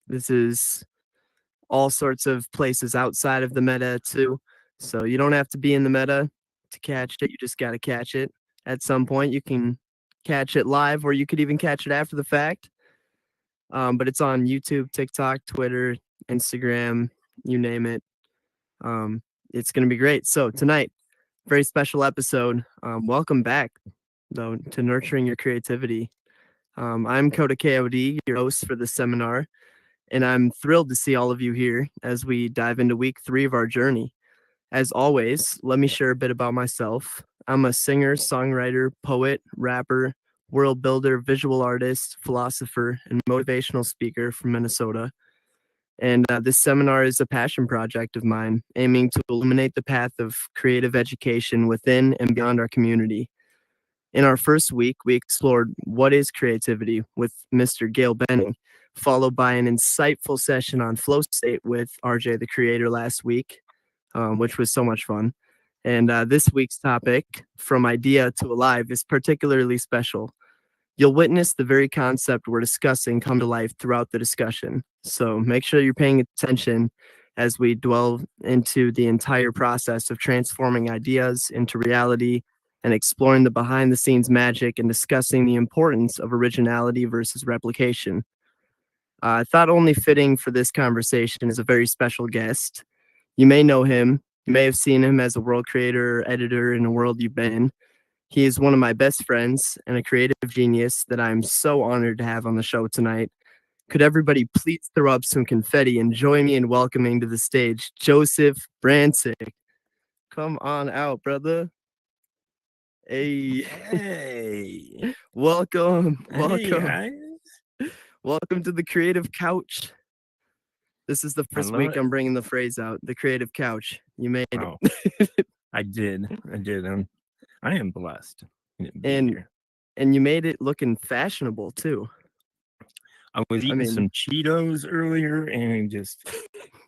This is all sorts of places outside of the meta too. So you don't have to be in the meta to catch it. You just got to catch it at some point. You can catch it live, or you could even catch it after the fact. But it's on YouTube, TikTok, Twitter, Instagram, you name it. It's going to be great. So tonight, very special episode. Welcome back, though, to Nurturing Your Creativity. I'm Coda KOD, your host for this seminar, and I'm thrilled to see all of you here as we dive into week 3 of our journey. As always, let me share a bit about myself. I'm a singer, songwriter, poet, rapper, world builder, visual artist, philosopher, and motivational speaker from Minnesota. And this seminar is a passion project of mine, aiming to illuminate the path of creative education within and beyond our community. In our first week, we explored what is creativity with Mr. Gail Benning, followed by an insightful session on flow state with RJ the Creator last week, which was so much fun. And this week's topic, From Idea to Alive, is particularly special. You'll witness the very concept we're discussing come to life throughout the discussion. So make sure you're paying attention as we dwell into the entire process of transforming ideas into reality and exploring the behind-the-scenes magic and discussing the importance of originality versus replication. I thought only fitting for this conversation is a very special guest. You may know him. You may have seen him as a world creator or editor in a world you've been in. He is one of my best friends and a creative genius that I'm so honored to have on the show tonight. Could everybody please throw up some confetti and join me in welcoming to the stage Josephbrancik. Come on out, brother. Hey. Welcome. Hey, Welcome. guys. Welcome to the Creative Couch. This is the first week I'm bringing the phrase out, the Creative Couch. You made it. I did. I am blessed. And you made it looking fashionable too. I was eating some Cheetos earlier and just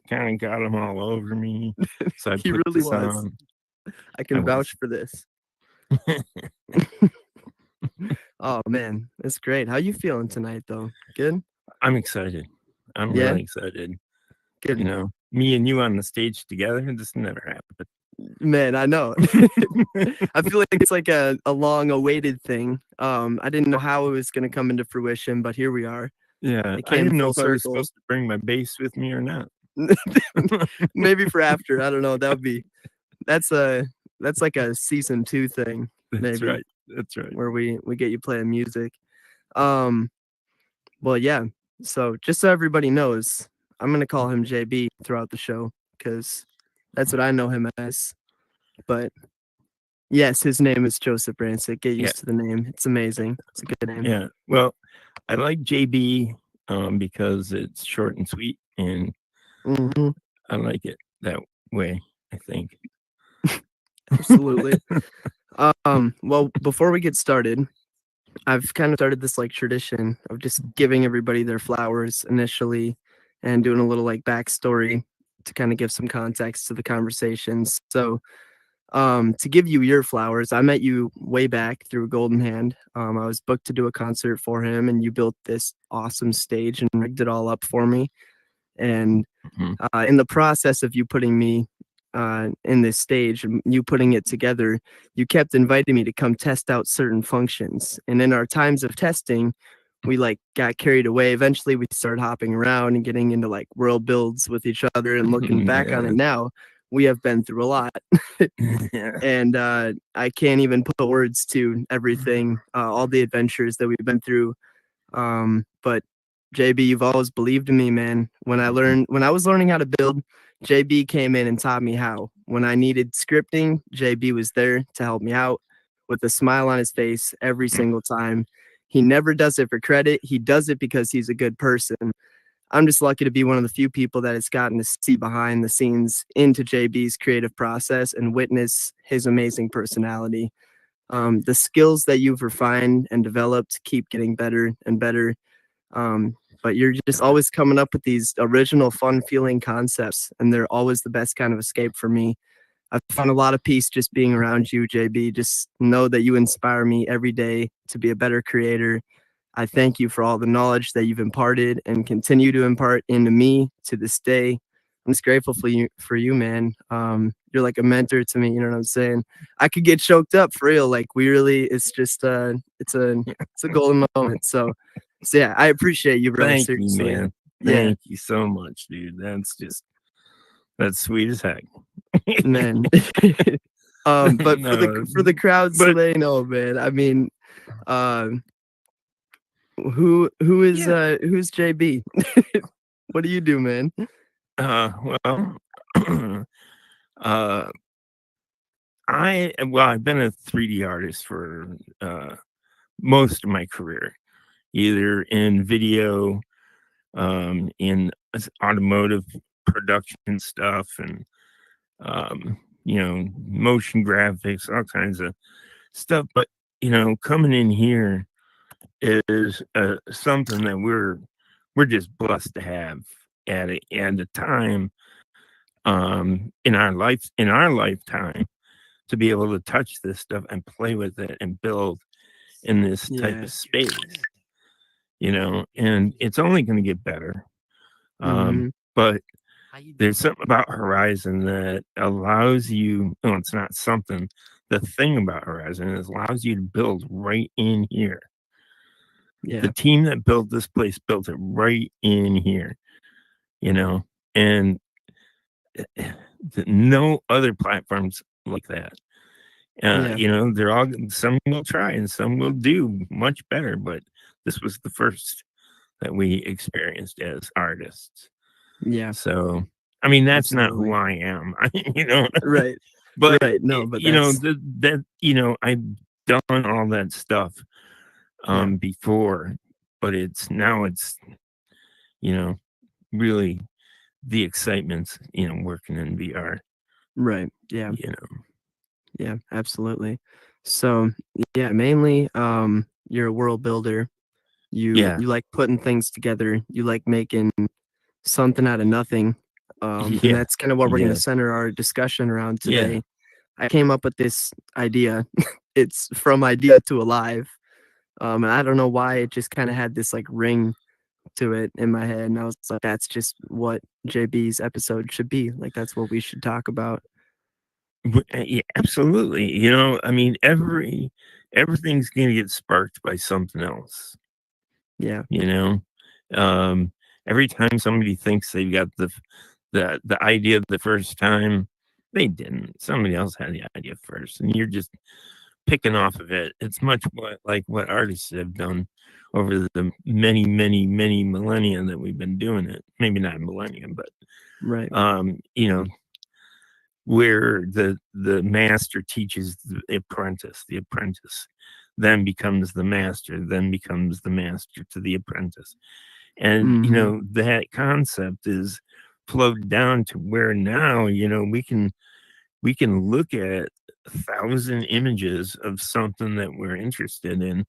kind of got them all over me. So I he put really this was. on. I can vouch for this. Oh man, that's great. How you feeling tonight though? Good? I'm excited. I'm really excited. Good. You know, me and you on the stage together, this never happened. Man, I know. I feel like it's like a long awaited thing. I didn't know how it was going to come into fruition, but here we are. Yeah, I didn't know if I was supposed to bring my bass with me or not. Maybe for after. I don't know. That's like a season 2 thing. That's maybe. right. That's right. Where we get you playing music. Well, yeah. So just so everybody knows, I'm going to call him JB throughout the show because that's what I know him as. But yes, his name is Josephbrancik. Get used to the name. It's amazing. It's a good name. Yeah. Well, I like JB because it's short and sweet, and I like it that way, I think. Absolutely. Well, before we get started, I've kind of started this like tradition of just giving everybody their flowers initially and doing a little like backstory to kind of give some context to the conversations. So to give you your flowers, I met you way back through Golden Hand. I was booked to do a concert for him, and you built this awesome stage and rigged it all up for me. And in the process of you putting me in this stage, you putting it together, you kept inviting me to come test out certain functions. And in our times of testing, we like got carried away. Eventually we started hopping around and getting into like world builds with each other, and looking back on it now, we have been through a lot. And I can't even put words to everything, all the adventures that we've been through. But JB, you've always believed in me, man. When I was learning how to build, JB came in and taught me how. When I needed scripting, JB was there to help me out with a smile on his face every single time. He never does it for credit. He does it because he's a good person. I'm just lucky to be one of the few people that has gotten to see behind the scenes into JB's creative process and witness his amazing personality. The skills that you've refined and developed keep getting better and better. But you're just always coming up with these original, fun feeling concepts, and they're always the best kind of escape for me. I've found a lot of peace just being around you, JB. Just know that you inspire me every day to be a better creator I thank you for all the knowledge that you've imparted and continue to impart into me to this day. I'm just grateful for you, man. You're like a mentor to me. You know what I'm saying? I could get choked up for real. Like we really, it's just, it's a golden moment. So yeah, I appreciate you, bro. Thank you, Seriously. man. Yeah, Thank you so much, dude. That's sweet as heck. man. But for No, the crowd, so but they know, man. I mean, um, who is yeah. who's JB? What do you do, man? Well, uh, I've been a 3D artist for most of my career, either in video, in automotive production stuff, and motion graphics, all kinds of stuff. But coming in here is something that we're just blessed to have at a time in our lifetime to be able to touch this stuff and play with it and build in this type Yeah. of space, and it's only going to get better. Mhm. But there's something about Horizon that allows you, no, it's not something, the thing about Horizon is allows you to build right in here. The Yeah. team that built this place built it right in here, and no other platforms like that. Yeah. They're all, some will try and some will do much better, but this was the first that we experienced as artists. Yeah. So, I mean, that's not who Absolutely. I am, Right. but Right. No, but that's I've done all that stuff yeah. before, but it's you know really the excitement's working in VR. Right. Yeah. You know, Yeah. Absolutely. So yeah, mainly, you're a world builder. yeah, You like putting things together. You like making something out of nothing. And yeah, that's kind of what we're going to yeah, center our discussion around yeah. today. I came up with this idea. It's from idea to alive. And I don't know why it just kind of had this like ring to it in my head, and I was like, that's just what JB's episode should be. Like that's what we should talk about. Yeah, absolutely. I mean, everything's gonna get sparked by something else. Yeah. You know, um, every time somebody thinks they've got the idea the first time, they didn't. Somebody else had the idea first, and you're just picking off of it. It's much like what artists have done over the many, many, many millennia that we've been doing it. Maybe not millennium, but Right. um, you know, where the master teaches the apprentice then becomes the master, then becomes the master to the apprentice. And Mm-hmm. that concept is flowed down to where now, we can look at 1,000 images of something that we're interested in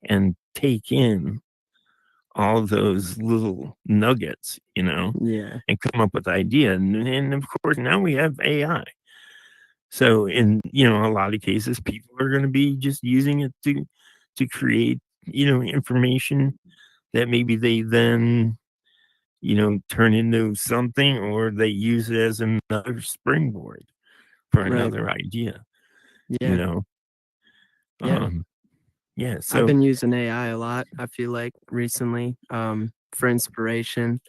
and take in all those little nuggets, Yeah. and come up with idea. And of course, now we have AI. So in a lot of cases, people are going to be just using it to create information that maybe they then turn into something, or they use it as another springboard for Right. another idea. You Yeah. know, Yeah. um, yeah. I've So been using AI a lot, I feel like recently, for inspiration.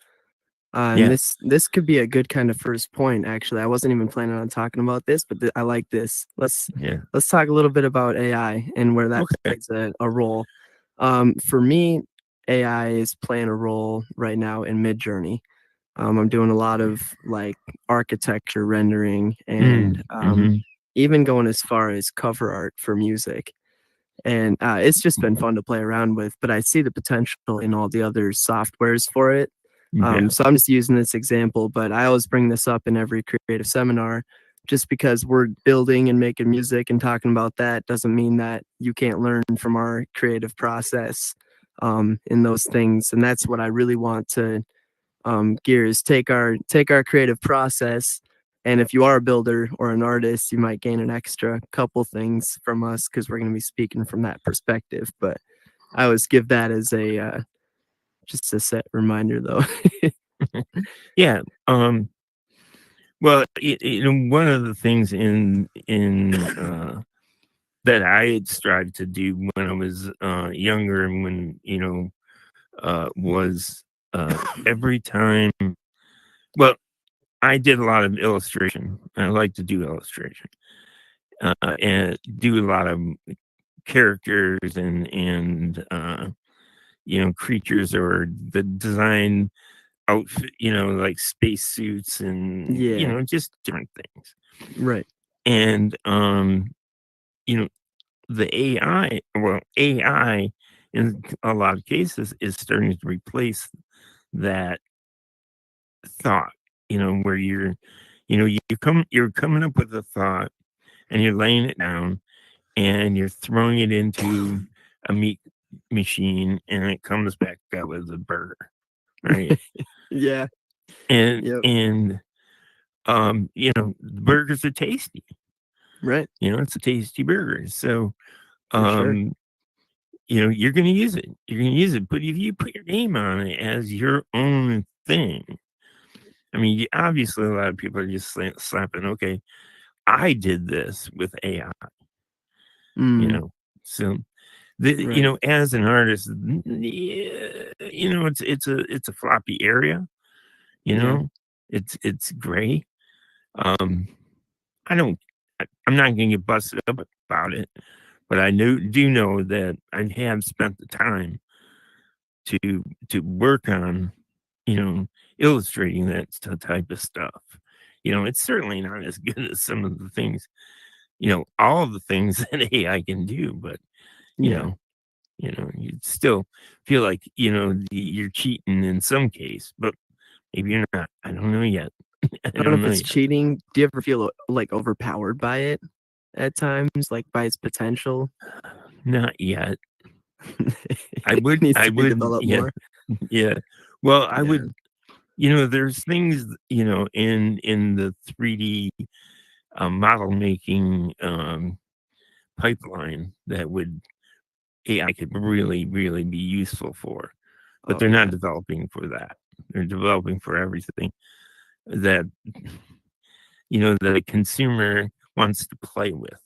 And yeah, this could be a good kind of first point. Actually, I wasn't even planning on talking about this, but I like this. yeah. Let's talk a little bit about AI and where that Okay. plays a role. For me, AI is playing a role right now in Midjourney. I'm doing a lot of like architecture rendering and Mm-hmm. even going as far as cover art for music. And it's just been fun to play around with. But I see the potential in all the other softwares for it. Yeah. So I'm just using this example, but I always bring this up in every creative seminar. Just because we're building and making music and talking about that doesn't mean that you can't learn from our creative process in those things. And that's what I really want to gear is take our creative process. And if you are a builder or an artist, you might gain an extra couple things from us because we're going to be speaking from that perspective. But I always give that as a just a set reminder though. Yeah. Well, one of the things in that I had strived to do when I was younger, and when was every time. Well, I did a lot of illustration. I like to do illustration and do a lot of characters and creatures, or the design outfit, like space suits and Yeah, just different things. right. And you know the AI in a lot of cases is starting to replace that thought, where you're coming up with a thought, and you're laying it down, and you're throwing it into a meat machine, and it comes back out with a burger, right? Yeah, and yep, and burgers are tasty. right, It's a tasty burger. So for sure. um you're going to use it. You're going to use it. But if you put your name on it as your own thing, I mean, obviously, a lot of people are just slapping, okay, I did this with AI, you Mm, know. So, right. as an artist, yeah, it's a floppy area, you Yeah, know, it's gray. Um, I don't, I'm not going to get busted up about it, but I do know that I have spent the time to work on, you know, illustrating that type of stuff. It's certainly not as good as some of the things, all of the things that AI can do, but you yeah. know, you still feel like, you're cheating in some case, but maybe you're not. I don't know yet. I I don't know don't if know it's yet. cheating. Do you ever feel like overpowered by it at times, like by its potential? Not yet. It needs I to be would, developed yeah, more. yeah. Well, I Yeah. would, there's things, in the 3D model making pipeline that would AI could really, really be useful for, but Oh they're not yeah. developing for that. They're developing for everything that that a consumer wants to play with,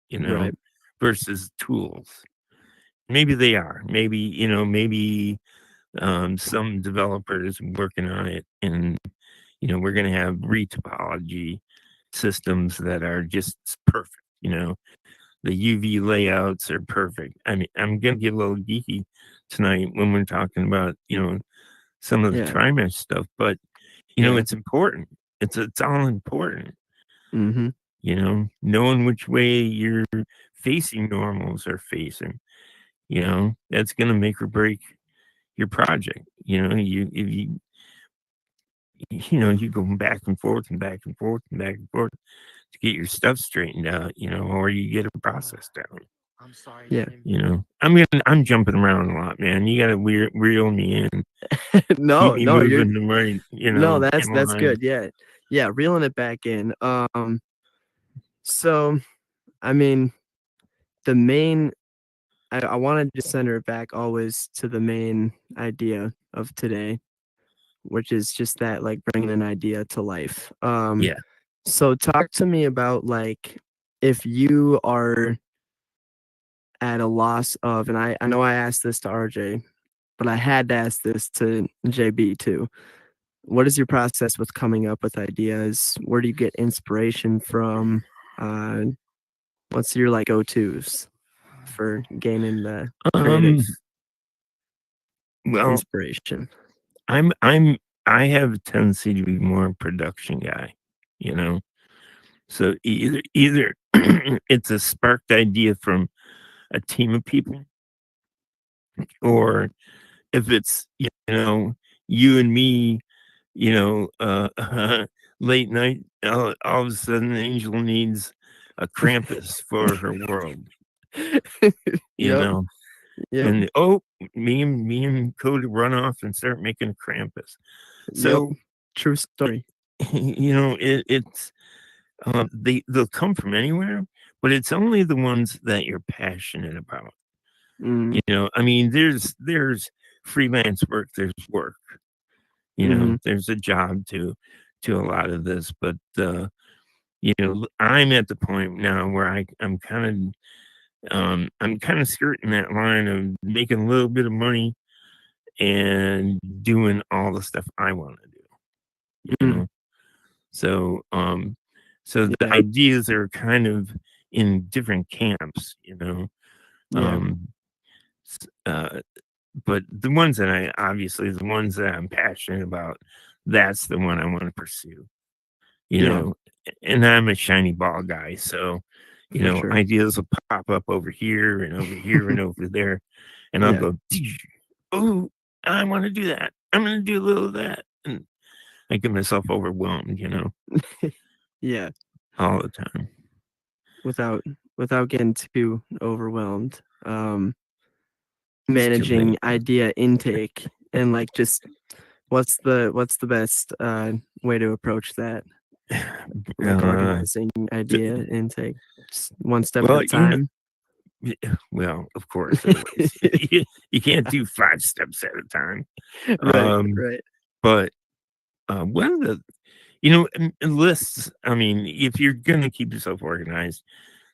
you know, Right. versus tools. Maybe they are. Maybe some developers working on it, and we're going to have retopology systems that are just perfect. The UV layouts are perfect. I mean, I'm going to get a little geeky tonight when we're talking about some of the Yeah. trimesh stuff, but Yeah. it's important. It's all important. Mhm. Knowing which way your facing normals are facing. That's going to make or break your project. You if you go back and forth and back and forth and back and forth to get your stuff straightened out, or you get a process down. I'm sorry, Yeah. I'm jumping around a lot, man. You got to reel me in, keep No, me no, you're moving the right, no, in that's line. good. Yeah. Yeah, reeling it back in. So I mean, the main I wanted to center it back always to the main idea of today, which is just that like bringing an idea to life. Yeah. So talk to me about like if you are at a loss of, and I know I asked this to RJ, but I had to ask this to JB too. What is your process with coming up with ideas? Where do you get inspiration from? Uh, what's your like go-tos for gaining the creative Um. Well, inspiration? I have a tendency to be more a production guy. You know, so either it's a sparked idea from a team of people, or if it's you and me, late night, all of a sudden Angel needs a Krampus for her world, you Yep, know, yep, and me and Cody run off and start making a Krampus. yep. So True story. it's they'll come from anywhere, but it's only the ones that you're passionate about, Mm, I mean, there's freelance work, there's work. mm-hmm. There's a job to a lot of this, but I'm at the point now where I'm kind of skirting that line of making a little bit of money and doing all the stuff I want to do. You Mm, know, so so the yeah, ideas are kind of in different camps. yeah, Um, uh, but the ones that the ones that I'm passionate about, that's the one I want to pursue. you yeah, know, and I'm a shiny ball guy, so for sure. ideas will pop up over here and over here and over there, and I'll Yeah, go, oh, I want to do that. I'm going to do a little of that, and I get myself overwhelmed, yeah. all the time. Without without getting too overwhelmed. It's too Managing late. idea intake and like just what's the best way to approach that? Like Uh, organizing t- idea intake, just one step at well, a time. well, of course it is. You can't do 5 steps at a time. Right, Um, right. but one of the and lists. I mean, if you're gonna keep yourself organized,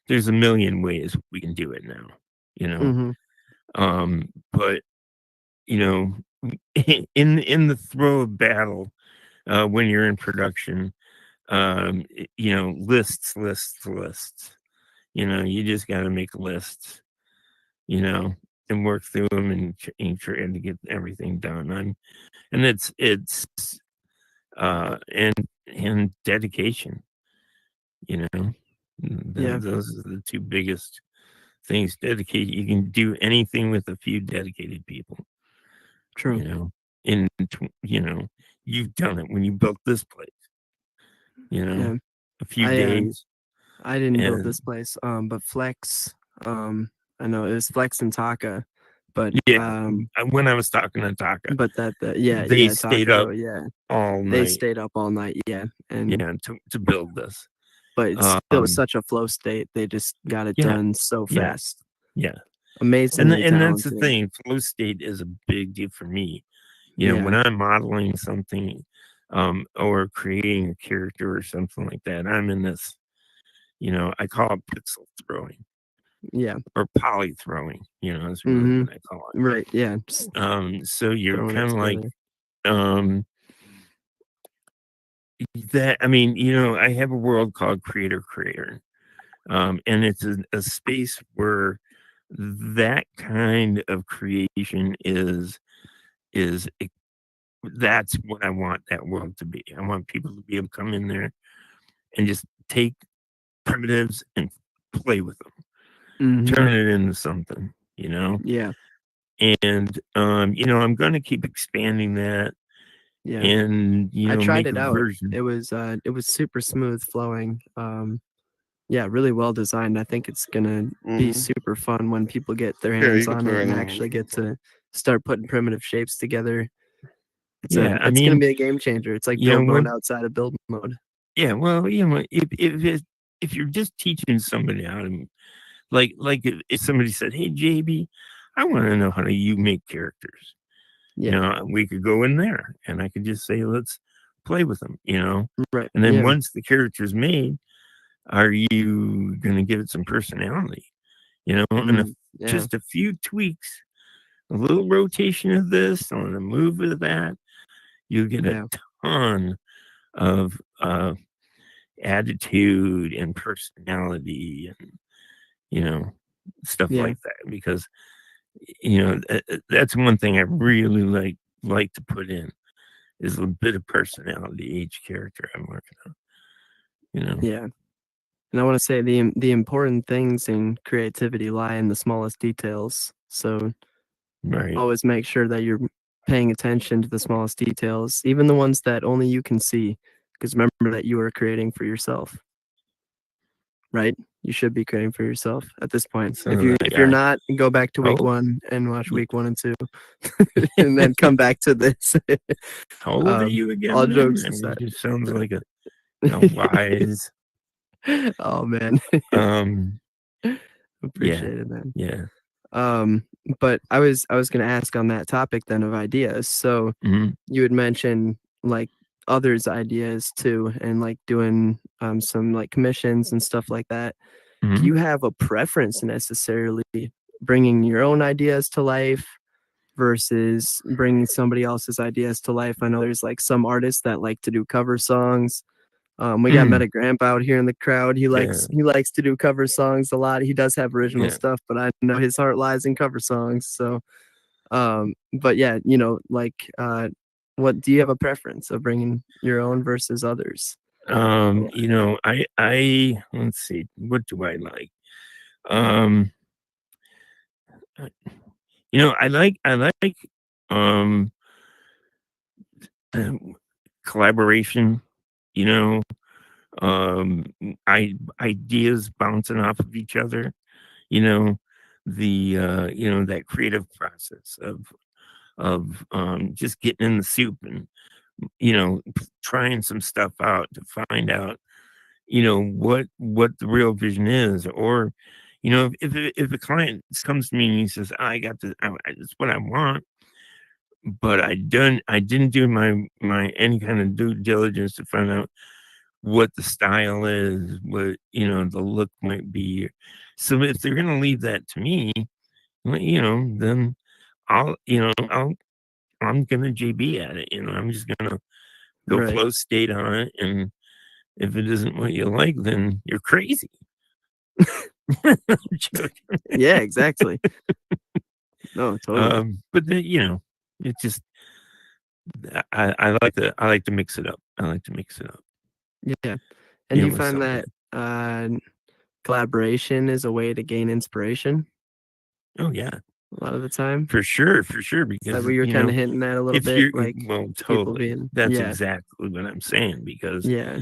there's a million ways we can do it now. You know, Mm-hmm. but you know, in the throw of battle, when you're in production, lists. You just got to make lists. You know, and work through them and try to get everything done. And it's and dedication. You know, Yeah, those are the two biggest things. Dedicate. You can do anything with a few dedicated people. true. You know, in you've done it when you built this place. You know, Yeah, a few I days I didn't build and this place, but Flex, I know it was Flex and Taka, but yeah. When I was talking to Taka, but that yeah, they yeah, stayed up Taka, yeah, all they night. stayed up all night, yeah, and Yeah, to build this. but it's still was Um, such a flow state. They just got it yeah, done so yeah, fast. yeah. Amazingly And that's the talented. thing. Flow state is a big deal for me. When Yeah, I'm modeling something, or creating a character or something like that, I'm in this. I call it pixel throwing yeah. or poly throwing. Is really Mm-hmm. what I call Right. Yeah. Just it. So you're throwing it kind of like together. um that. I mean, I have a world called Creator. And it's a space where that kind of creation is that's what I want that world to be. I want people to be able to come in there and just take primitives and play with them, Mm-hmm. turn it into something. Yeah. And I'm going to keep expanding that Yeah. and I tried make it a out. version. It was super smooth flowing. Yeah, really well designed. I think it's gonna be Hmm. super fun when people get their Yeah, hands you can on it throw and anyone. actually get to start putting primitive shapes together. Yeah, I It's gonna mean, be a game changer. It's like build mode when outside of build mode. yeah, well, if you're just teaching somebody how to like if somebody said, "Hey, JB, I want to know how do you make characters." Yeah. We could go in there and I could just say, "Let's play with them." Right. And then Yeah. once the character's made, are you going to give it some personality? And if Yeah. just a few tweaks, a little rotation of this or a move of that, you get a Yeah. ton of attitude and personality and you know stuff Yeah. like that because that's one thing I really like to put in is a bit of personality each character I'm working on. Yeah. And I want to say the important things in creativity lie in the smallest details. So Right. always make sure that you're paying attention to the smallest details, even the ones that only you can see. Because remember that you are creating for yourself, right? You should be creating for yourself at this point. So that If you're guy. not, go back to week Oh, 1 and watch y- week 1 and 2, and then come back to this. how old are you again, All man? jokes I mean, aside. it sounds like a wise. Oh man, Um, yeah, appreciate it, man. yeah. Um, but I was gonna ask on that topic then of ideas. So Hmm. you had mentioned like others' ideas too, and like doing some like commissions and stuff like that. Do Hmm. you have a preference necessarily bringing your own ideas to life versus bringing somebody else's ideas to life? I know there's like some artists that like to do cover songs. We got Mm. Meta Gramp out here in the crowd. He Yeah, likes to do cover songs a lot. He does have original yeah. stuff, but I know his heart lies in cover songs. So, but yeah, you know, like, what do you have a preference of bringing your own versus others? I let's see, what do I like? Um, uh, I like um um, collaboration. You know, ideas bouncing off of each other. You know, that creative process of just getting in the soup and trying some stuff out to find out what the real vision is. Or if a client comes to me and he says, I got this, it's what I want, but I didn't do my any kind of due diligence to find out what the style is, what the look might be. So if they're going to leave that to me, well, then I'm gonna JB at it. I'm just gonna go Right. flow state on it, and if it isn't what you like, then you're crazy. I'm joking. Yeah, exactly. No, totally. But then it's just I like to mix it up. I like to mix it up. Yeah. And do you With find something. that collaboration is a way to gain inspiration Oh yeah, a lot of the time? for sure. Is that Because what you were kind of hinting at a little if bit? you're Like well, people totally. being, That's yeah, exactly what I'm saying. Because yeah,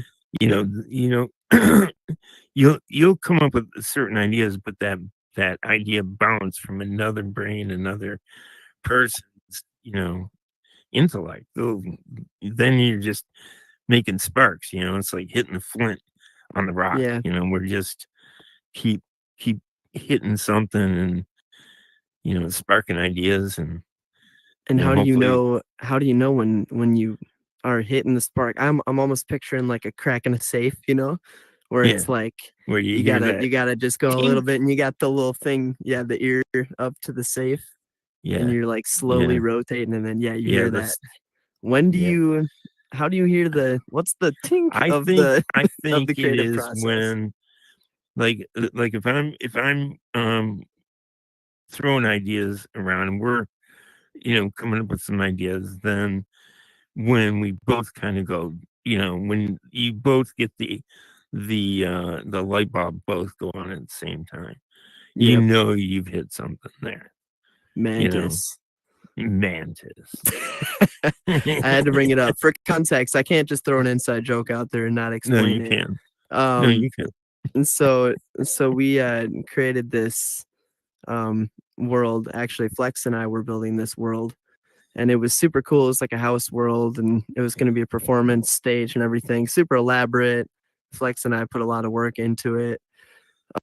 you'll come up with certain ideas, but that idea bounced from another brain, another person's intellect. Then you're just making sparks. It's like hitting the flint on the rock. yeah. We're just keep keep hitting something, and sparking ideas, and And hopefully, how do you know when you are hitting the spark? I'm almost picturing like a crack in a safe, where yeah, it's like where you you hear gotta that you gotta just go a little tink. bit and you got the little thing, yeah, the ear up to the safe and Yeah, you're like slowly yeah, rotating and then yeah, you yeah. hear that. When do Yeah. you how do you hear what's the tink I of think the I of the think it creative is process? when like if I'm throwing ideas around, and we're coming up with some ideas, then when we both kind of go, when you both get the light bulb both go on at the same time, Yep. you've hit something there. You know, Mantis. mantis. I had to bring it up for context. I can't just throw an inside joke out there and not No, explain you it. can. No, Um, you can. and so we created this world. Actually, Flex and I were building this world, and it was super cool. It was like a house world, and it was going to be a performance stage and everything, super elaborate. Flex and I put a lot of work into it.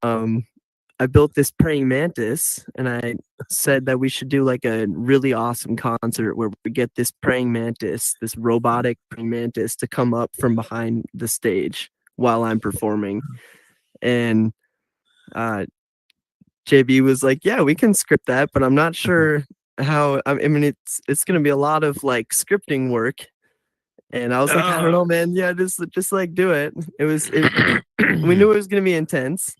Um, I built this praying mantis and I said that we should do like a really awesome concert where we get this praying mantis, this robotic praying mantis to come up from behind the stage while I'm performing. And uh, JB was like, "Yeah, we can script that, but I'm not sure how I mean it's going to be a lot of like scripting work." And I was like, "I don't Uh, know, man. Yeah, just like do it." We knew it was going to be intense.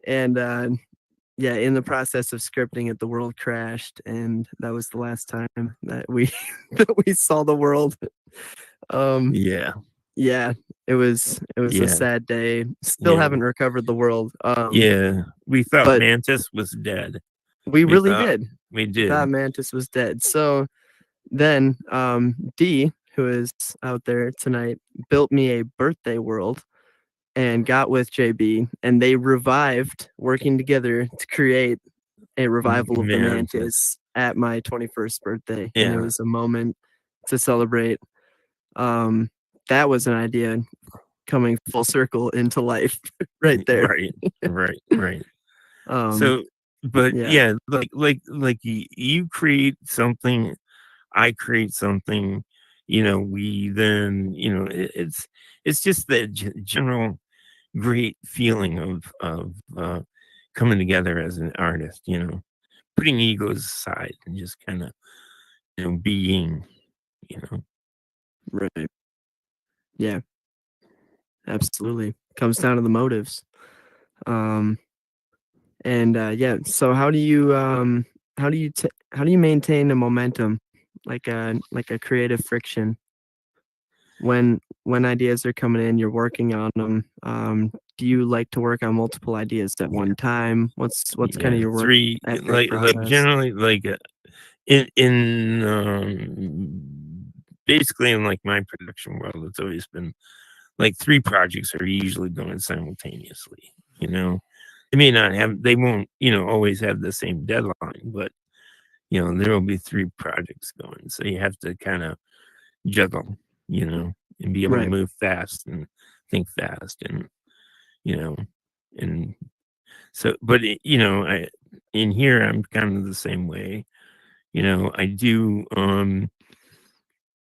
And yeah, in the process of scripting it, the world crashed, and that was the last time that we that we saw the world. Um, yeah, yeah, it was a yeah, sad day. Still yeah, haven't recovered the world. yeah. We thought But Mantis was dead. we We really thought did. we We thought did. Mantis was dead. So then, D, who is out there tonight, built me a birthday world and got with JB, and they revived working together to create a revival of the Mantis. Mantis at my 21st birthday, and it Yeah. was a moment to celebrate. Um, that was an idea coming full circle into life right there. Right. Right. Right. Um, So. but Yeah. yeah, like you create something, I create something, we then, it's just that general great feeling of coming together as an artist, putting egos aside and just kind of, being, you know. Right. Yeah. Absolutely. Comes down to the motives. Um, and yeah. So how do you maintain a momentum, like a creative friction when ideas are coming in, you're working on them. Do you like to work on multiple ideas at Yeah, one time? What's kind of yeah, your work three, ethic like process? generally, like in basically in like my production world, it's always been like three projects are usually going simultaneously. They may not have, they won't, always have the same deadline, but there will be three projects going. So you have to kind of juggle, and be able to Right. move fast and think fast and, you know, and so, but in here, I'm kind of the same way. I do,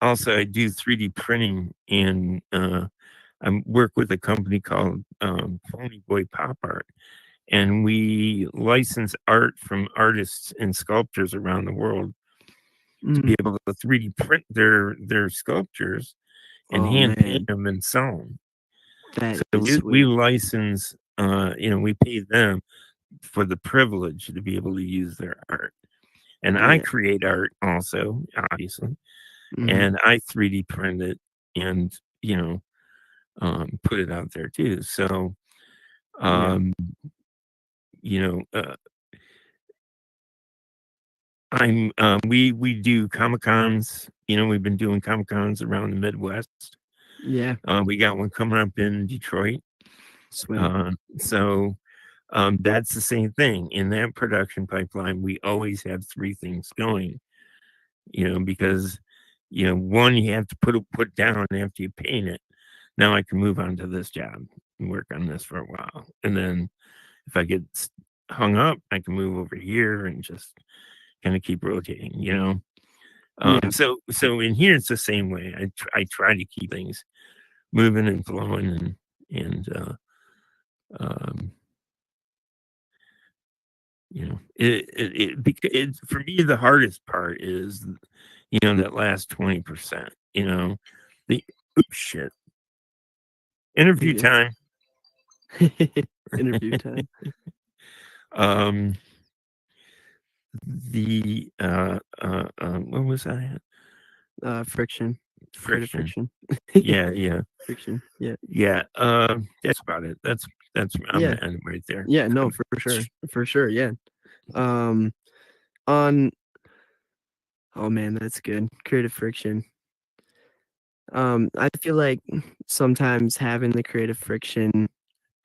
also I do 3D printing and, I work with a company called, Pony Boy Pop Art, and we license art from artists and sculptors around the world to Mm. be able to 3D print their sculptures and Oh hand paint man, them and sell them. that So is we sweet. license, we pay them for the privilege to be able to use their art. And I Yeah. create art also, obviously, Hmm. and I 3D print it and, put it out there too. So, Yeah. um, you know, uh, we do Comic Cons. We've been doing Comic Cons around the Midwest. Yeah. We got one coming up in Detroit. Sweet. So that's the same thing. In that production pipeline, we always have three things going. Because one you have to put down after you paint it. Now I can move on to this job and work on this for a while, and then if I get hung up, I can move over here and just kind of keep rotating. Yeah. So in here it's the same way. I try to keep things moving and flowing and um, for me the hardest part is that last 20%. The oops shit You're interview good. time. Interview time. um what was I at? Friction. Creative Friction. friction. Yeah. Friction. Yeah. Yeah, that's about it. That's I'm Yeah. gonna end it right there. Yeah. No, for sure. For sure. Yeah. Um. On. Oh man, that's good. Creative friction. I feel like sometimes having the creative friction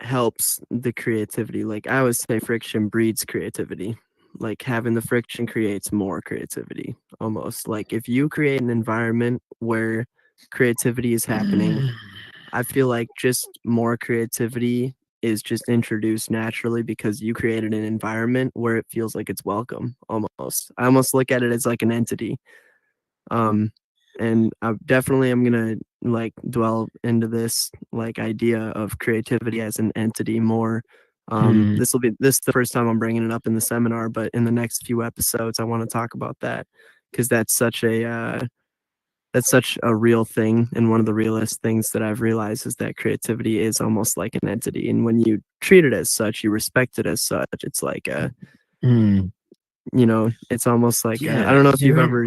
helps the creativity. Like I always say, friction breeds creativity. Like having the friction creates more creativity almost. Like if you create an environment where creativity is happening, I feel like just more creativity is just introduced naturally because you created an environment where it feels like it's welcome almost. I almost look at it as like an entity. Um, and I definitely am gonna like dwell into this like idea of creativity as an entity more. Hmm. This is the first time I'm bringing it up in the seminar, but in the next few episodes, I want to talk about that because that's such a real thing, and one of the realest things that I've realized is that creativity is almost like an entity, and when you treat it as such, you respect it as such. It's like a Hmm. it's almost like I Yeah, don't know if you've ever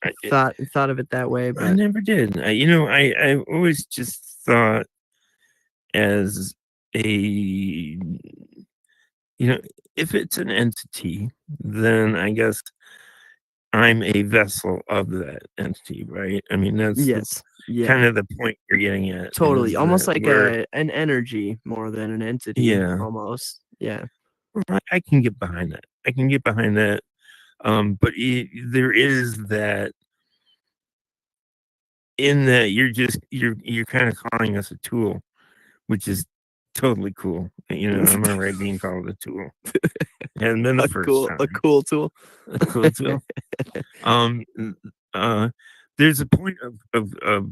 I, thought of it that way, I but never did. I always just thought as a you know if it's an entity, then I guess I'm a vessel of that entity, right? I mean, that's the yes, yeah, kind of the point you're getting at totally, is almost that like we're a an energy more than an entity, yeah, almost. Yeah, I can get behind that. I can get behind that. But there is that in that you're kind of calling us a tool, which is totally cool. I'm already being called a tool. Hasn't been the first time. a cool tool. A cool tool. Uh, there's a point of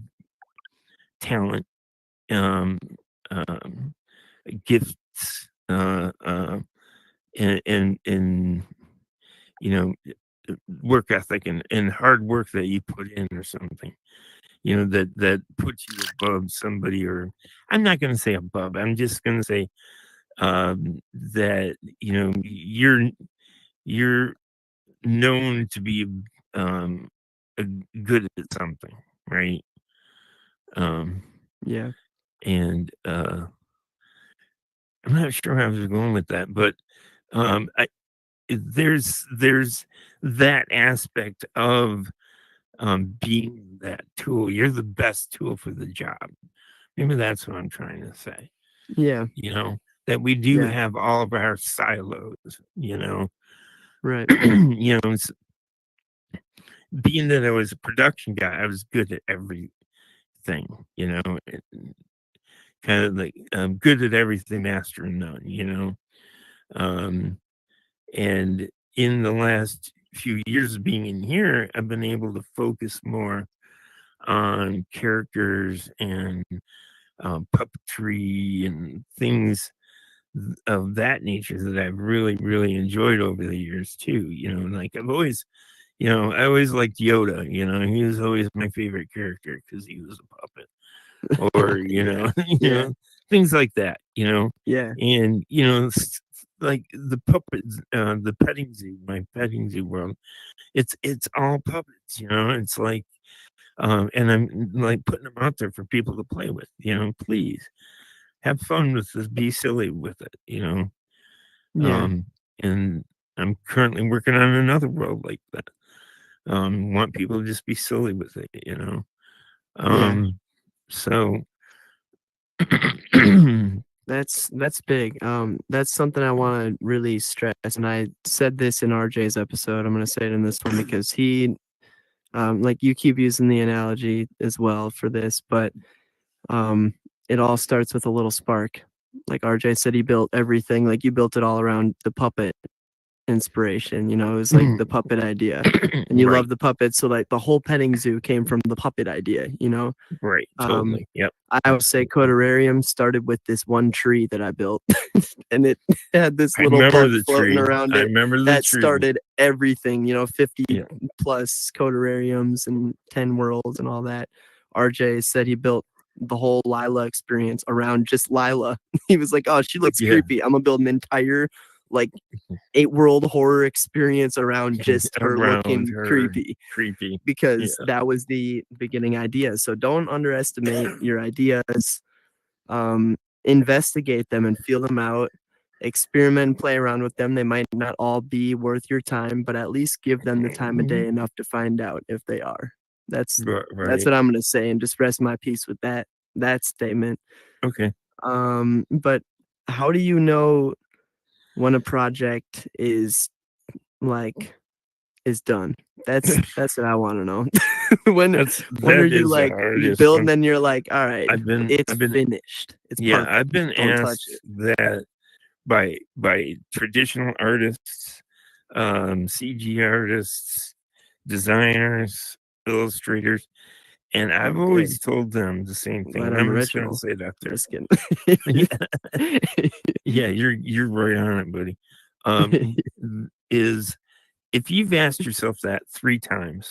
talent, um, um, gifts, and work ethic and hard work that you put in or something. That puts you above somebody, or I'm not going to say above. I'm just going to say that you're known to be um, a, good at something, right? Um, Yeah. and I'm not sure how I was going with that, but I, there's that aspect of being that tool. You're the best tool for the job. Maybe that's what I'm trying to say. Yeah. That we do Yeah. have all of our silos. Right. Being that I was a production guy, I was good at everything. Kind of like good at everything, master and none. And in the last few years of being in here, I've been able to focus more on characters and puppetry and things of that nature that I've really, really enjoyed over the years too. Like I've always, I always liked Yoda. He was always my favorite character because he was a puppet, or Yeah. things like that. Yeah. And like the puppets, the petting zoo, my petting zoo world. It's all puppets. It's like, and I'm like putting them out there for people to play with. Please have fun with this, be silly with it. Yeah. And I'm currently working on another world like that. Want people to just be silly with it. Yeah. So That's big. That's something I want to really stress, and I said this in RJ's episode. I'm gonna say it in this one because he, like you keep using the analogy as well for this, but it all starts with a little spark. Like RJ said, he built everything. Like you built it all around the puppet inspiration. It was like the puppet idea, and you right, love the puppet, so like the whole petting zoo came from the puppet idea. right, Um, totally, yep. I would say Codorarium started with this one tree that I built, and it had this I little remember bug the floating tree. around I it. remember the That tree. started everything, 50 Yeah. plus Codorariums and 10 worlds and all that. RJ said he built the whole Lila experience around just Lila. He was like, oh, she looks Yeah. creepy. I'm gonna build an entire like 8-world horror experience around just her Around looking her, creepy, creepy. because Yeah. that was the beginning idea. So don't underestimate your ideas. Investigate them and feel them out. Experiment, play around with them. They might not all be worth your time, but at least give them the time of day enough to find out if they are. That's Right. what I'm gonna say, and just rest my peace with that statement. Okay. But how do you know when a project is like is done? That's what I want to know. when when are That you is the like you hardest build one. and then you're like, all right, I've been it's I've been finished. It's yeah, I've perfect. been Don't touch asked it. that by traditional artists, CG artists, designers, illustrators, and I've Hey, always told them the same thing, let and them I'm just gonna original. say that there. Just kidding. Yeah, you're right on it, buddy. Is if you've asked yourself that 3 times,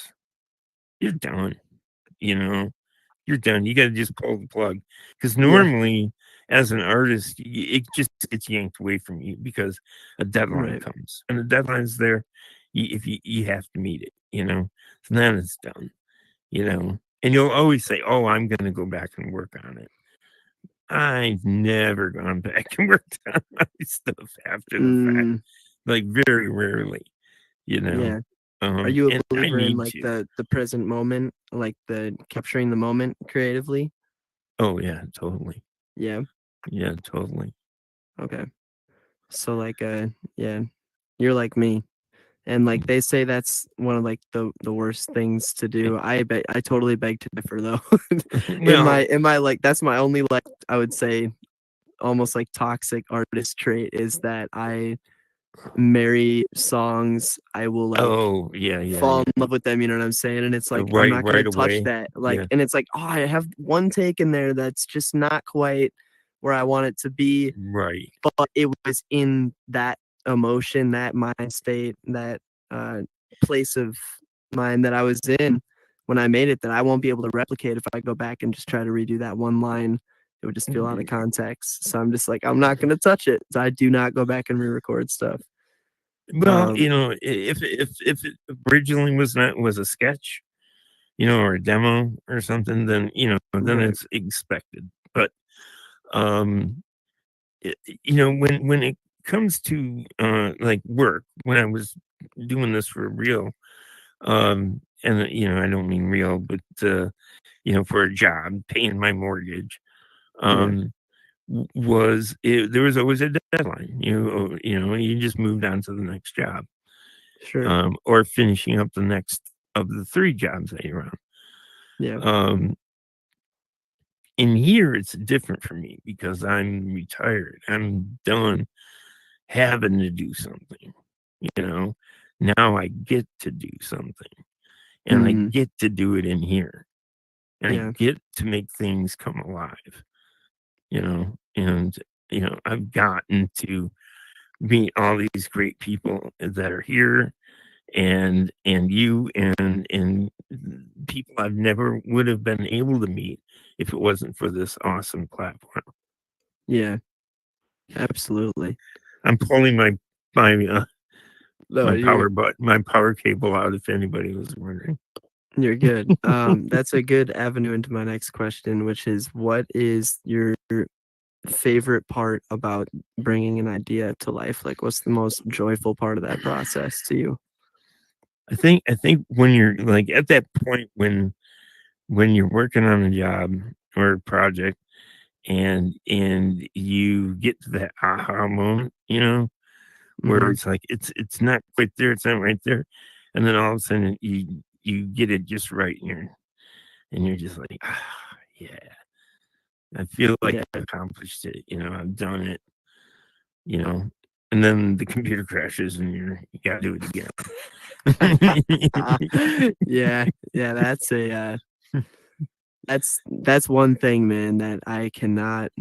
you're done. You know, you're done. You got to just pull the plug because Yeah, normally, as an artist, it just gets yanked away from you because a deadline right. comes, and the deadline's there. If you have to meet it, so then it's done. And you'll always say, "Oh, I'm going to go back and work on it." I've never gone back and worked on my stuff after the fact, Mm, like very rarely, you know. yeah. Are you a And I believer in need like to. the present moment, like the capturing the moment creatively? Oh yeah, totally. Yeah. Yeah, totally. Okay. So like yeah, you're like me. And like they say that's one of like the worst things to do. I totally beg to differ though. in Well, my like that's my only like I would say almost like toxic artist trait is that I marry songs. I will like Oh, yeah, yeah, fall yeah. in love with them, you know what I'm saying? And it's like I'm Right, not gonna right touch away. that. Like, Yeah, and it's like, oh, I have one take in there that's just not quite where I want it to be, right. but it was in that emotion, that mind state, that uh, place of mind that I was in when I made it that I won't be able to replicate if I go back and just try to redo that one line. It would just feel out of context. So I'm just like, I'm not gonna touch it. So I do not go back and re-record stuff. Well, Um, if it originally was a sketch, or a demo or something, then then right, it's expected. But um, when it comes to like work, when I was doing this for real, and I don't mean real, but for a job, paying my mortgage, yeah, um, there was always a deadline. You just moved on to the next job, sure, or finishing up the next of the three jobs that you're on. yeah, Um, in here, it's different for me because I'm retired. I'm done having to do something. You know, now I get to do something, and I mm, get to do it in here, and I yeah, get to make things come alive. And I've gotten to meet all these great people that are here, and you and people I've never would have been able to meet if it wasn't for this awesome platform. yeah, absolutely. I'm pulling my No, my power cable out if anybody was wondering. you're good. That's a good avenue into my next question, which is, what is your favorite part about bringing an idea to life? Like, what's the most joyful part of that process to you? I think when you're like at that point when you're working on a job or a project and you get to that aha moment, where Mhm. it's like it's not quite there, it's not right there, and then all of a sudden you get it just right, and you're just like, yeah, I feel like Yeah. I accomplished it, I've done it, you know, and then the computer crashes and you gotta do it again. Yeah. Yeah, that's one thing, man, that I cannot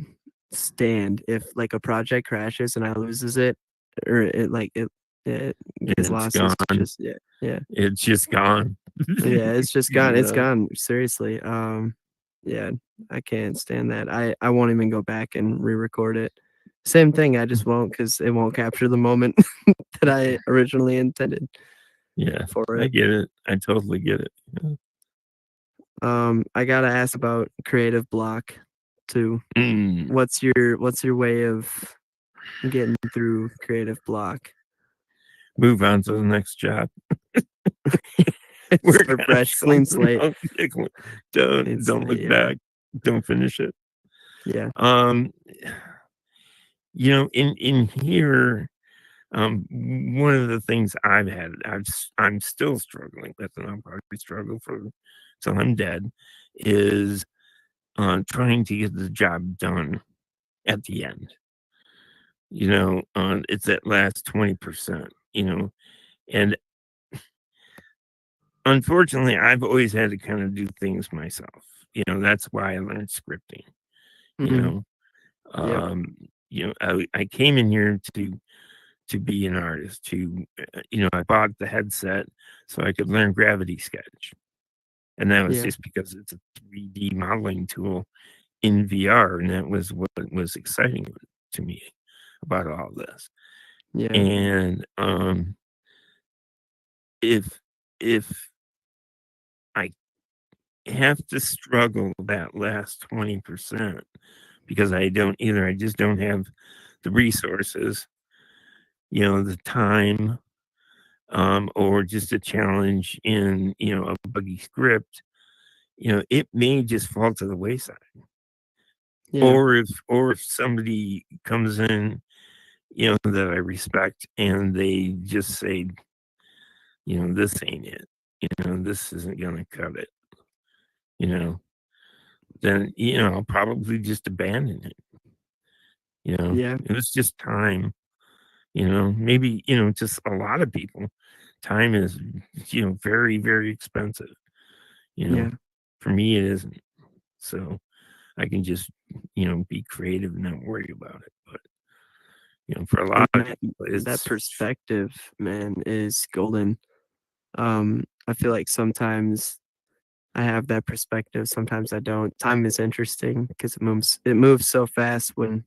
stand. If, like, a project crashes and I loses it, or it gets It's lost, it's gone. just yeah, yeah. It's just gone. Yeah, it's just gone. It's Yeah. gone, seriously. Yeah, I can't stand that. I won't even go back and re-record it. Same thing, I just won't, because it won't capture the moment that I originally intended Yeah. for I it. get it. I totally get it. Yeah. I gotta ask about creative block too. Mm. What's your way of getting through creative block? Move on to the next job. Work Start on fresh, clean something slate. else. Don't look Yeah, back. Don't finish it. yeah. Um, in here, one of the things I'm still struggling with, and I'll probably struggle for till I'm dead, is trying to get the job done at the end. It's that last 20%. And unfortunately, I've always had to kind of do things myself. That's why I learned scripting. You Mhm. know, Yep. I came in here to be an artist. I bought the headset so I could learn Gravity Sketch, and that was Yeah. just because it's a 3D modeling tool in VR, and that was what was exciting to me about all this. Yeah. And if if I have to struggle that last 20% because I just don't have the resources, the time, or just a challenge in, a buggy script, it may just fall to the wayside. Yeah. Or if somebody comes in, that I respect and they just say, this ain't it, this isn't gonna cut it, you know, then I'll probably just abandon it. Yeah. It was just time. Maybe just a lot of people, time is very, very expensive. You know, Yeah. for me it isn't. So I can just be creative and not worry about it. But for a lot And of that people, that it's perspective, man, is golden. I feel like sometimes I have that perspective, sometimes I don't. Time is interesting because it moves so fast when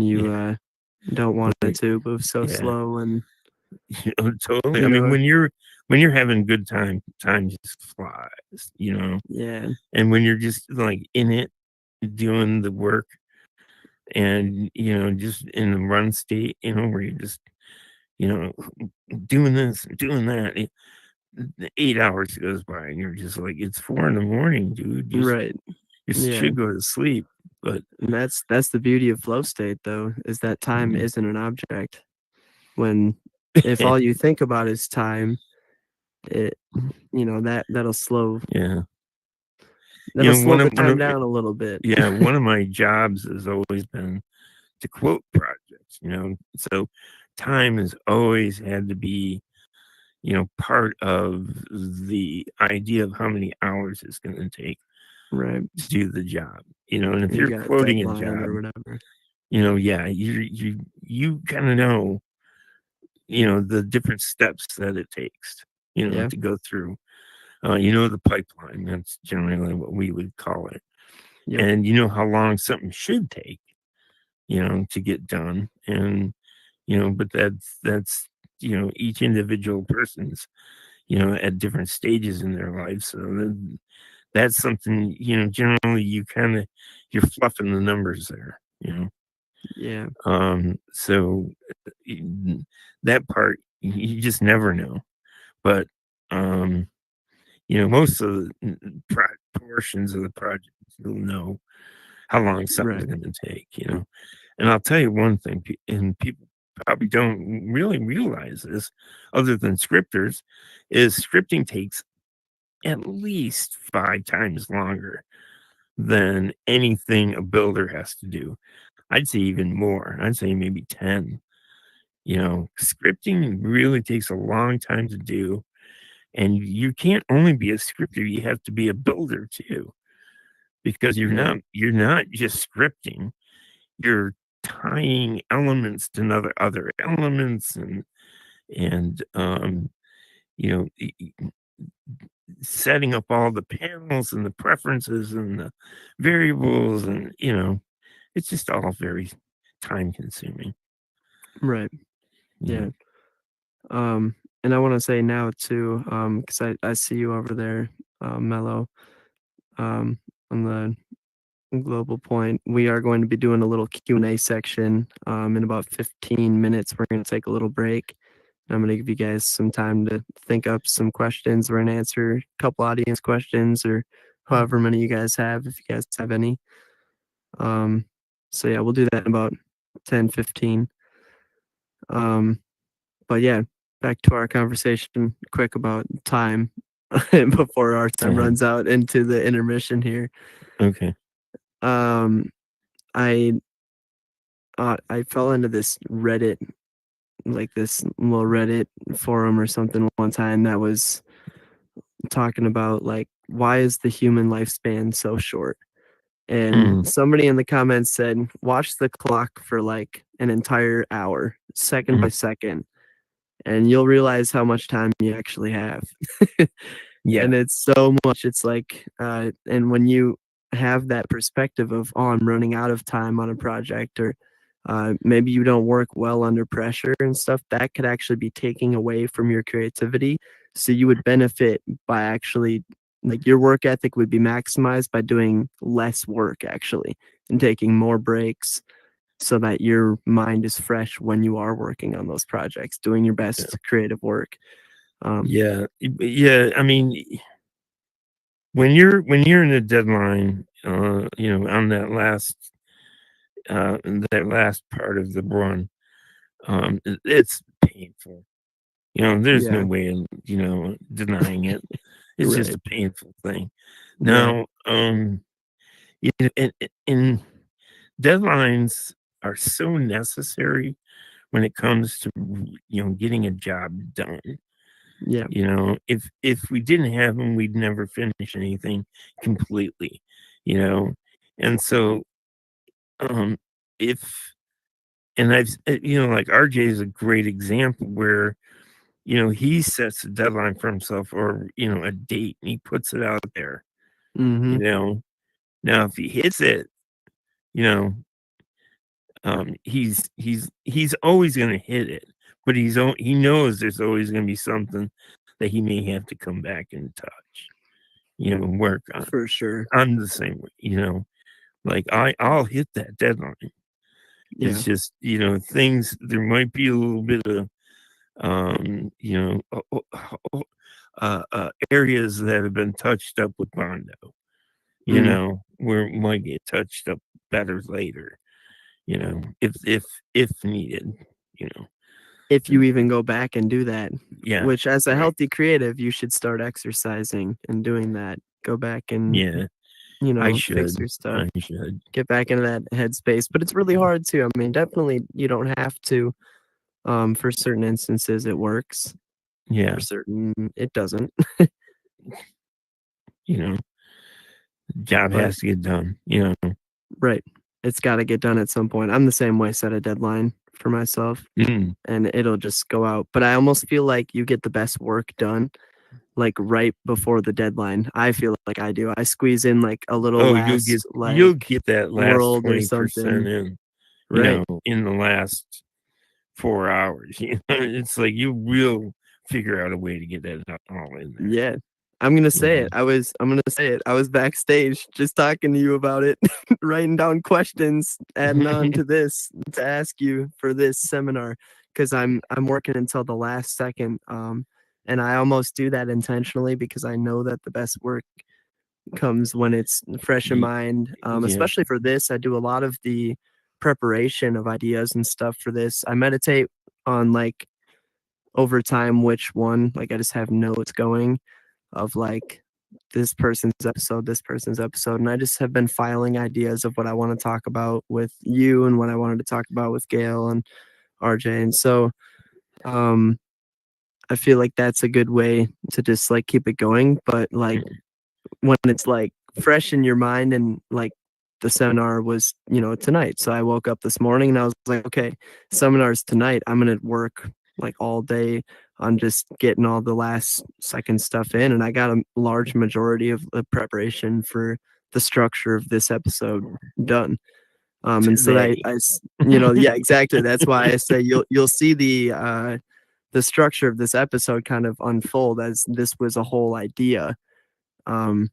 you yeah, don't want it like, to move so yeah, slow and totally. you I mean, know when you're having good time just flies. yeah, And when you're just like in it, doing the work, and just in the run state, where you're just you know doing this, doing that. The 8 hours goes by, and you're just like, it's 4 in the morning, dude. right. You Yeah. should go to sleep. But And that's the beauty of flow state though, is that time mm, isn't an object. When if all you think about is time, it that'll slow yeah, that'll slow one the of time down a little bit. one of my jobs has always been to quote projects. So time has always had to be part of the idea of how many hours it's going to take Right. to do the job. And if You you're got a quoting a deadline job, or whatever. yeah, you kind of know, the different steps that it takes, Yeah. to go through. The pipeline. That's generally what we would call it. Yep. And you know how long something should take, to get done. And but that's each individual person's at different stages in their life. So that's something, generally you're fluffing the numbers there. Yeah. So that part you just never know. But um, most of the portions of the project, you'll know how long something's Right. going to take. And I'll tell you one thing, and people probably don't really realize this, other than scripters, is scripting takes at least 5 times longer than anything a builder has to do. I'd say even more. I'd say maybe 10. Scripting really takes a long time to do. And you can't only be a scripter, you have to be a builder too. Because Yeah. you're not just scripting, you're tying elements to other elements, and you know setting up all the panels and the preferences and the variables, and it's just all very time consuming. Right. you know Yeah. Um, and I want to say now too, because I see you over there, Mello, um, on the global point. We are going to be doing a little Q&A section, in about 15 minutes. We're going to take a little break. I'm going to give you guys some time to think up some questions. We're going to answer a couple audience questions or however many you guys have, if you guys have any. Um, so yeah, we'll do that in about 10, 15. Um, but yeah, back to our conversation quick about time before our time uh, runs out into the intermission here. okay. Um, I I fell into this Reddit, like this little Reddit forum or something one time that was talking about like why is the human lifespan so short? And mm, somebody in the comments said, watch the clock for like an entire hour, second mm, by second, and you'll realize how much time you actually have. yeah, And it's so much. It's like, and when you have that perspective of, oh, I'm running out of time on a project, or maybe you don't work well under pressure and stuff, that could actually be taking away from your creativity. So you would benefit by actually, like, your work ethic would be maximized by doing less work actually and taking more breaks so that your mind is fresh when you are working on those projects, doing your yeah, best creative work. yeah. I mean, when you're in a deadline, on that last part of the run, it's painful. There's no Yeah, way of denying it. It's just right. a painful thing. Yeah, Now, in deadlines are so necessary when it comes to getting a job done. Yeah. If we didn't have them, we'd never finish anything completely. And so um if and I've like RJ is a great example where he sets a deadline for himself, or a date, and he puts it out there. Mm-hmm. Now if he hits it, you know he's always going to hit it, but he knows there's always going to be something that he may have to come back and touch, and work on. For sure. I'm the same way, like I'll hit that deadline. Yeah. It's just, things, there might be a little bit of, areas that have been touched up with Bondo, Mm. where it might get touched up better later, if needed, you know. If you even go back and do that, Yeah. which as a Right. healthy creative, you should start exercising and doing that. Go back and, Yeah. I fix should. your stuff. I should. Get back into that headspace. But it's really hard too. I mean, definitely you don't have to. For certain instances it works. Yeah. For certain it doesn't. You know, job But has to get done, right. It's gotta get done at some point. I'm the same way, set a deadline for myself Mm. and it'll just go out. But I almost feel like you get the best work done like right before the deadline. I feel like I do. I squeeze in like a little Oh, last you'll like get that last world or 20% something. in, Right. in the last 4 hours. It's like you will figure out a way to get that all in there. Yeah. I'm gonna You say it. I'm gonna say it. I was backstage just talking to you about it, writing down questions, adding on to this to ask you for this seminar because I'm working until the last second. And I almost do that intentionally because I know that the best work comes when it's fresh in Ye- mind. yeah. Especially for this, I do a lot of the preparation of ideas and stuff for this. I meditate on like over time which one, like I just have notes going of like this person's episode, and I just have been filing ideas of what I want to talk about with you and what I wanted to talk about with Gail and RJ. And so um I feel like that's a good way to just like keep it going. But like when it's like fresh in your mind and like the seminar was, tonight. So I woke up this morning and I was like, okay, seminar's tonight. I'm going to work like all day on just getting all the last second stuff in. And I got a large majority of the preparation for the structure of this episode done. And so Today. yeah, exactly. That's why I say you'll see the structure of this episode kind of unfold as this was a whole idea. Um,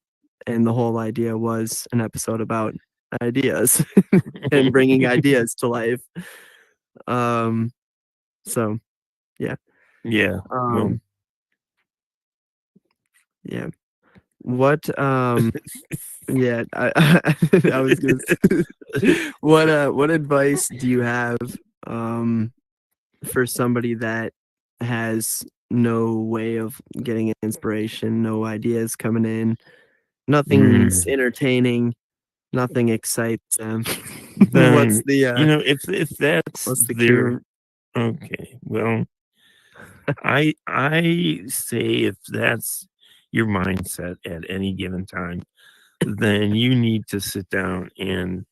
and the whole idea was an episode about ideas and bringing ideas to life. Um, so yeah. Yeah. Well, Um, yeah. What yeah, I was gonna what advice do you have um for somebody that has no way of getting inspiration, no ideas coming in, nothing's mm, entertaining, nothing excites them? then if that's What's the cure? their okay, well, I say if that's your mindset at any given time, then you need to sit down and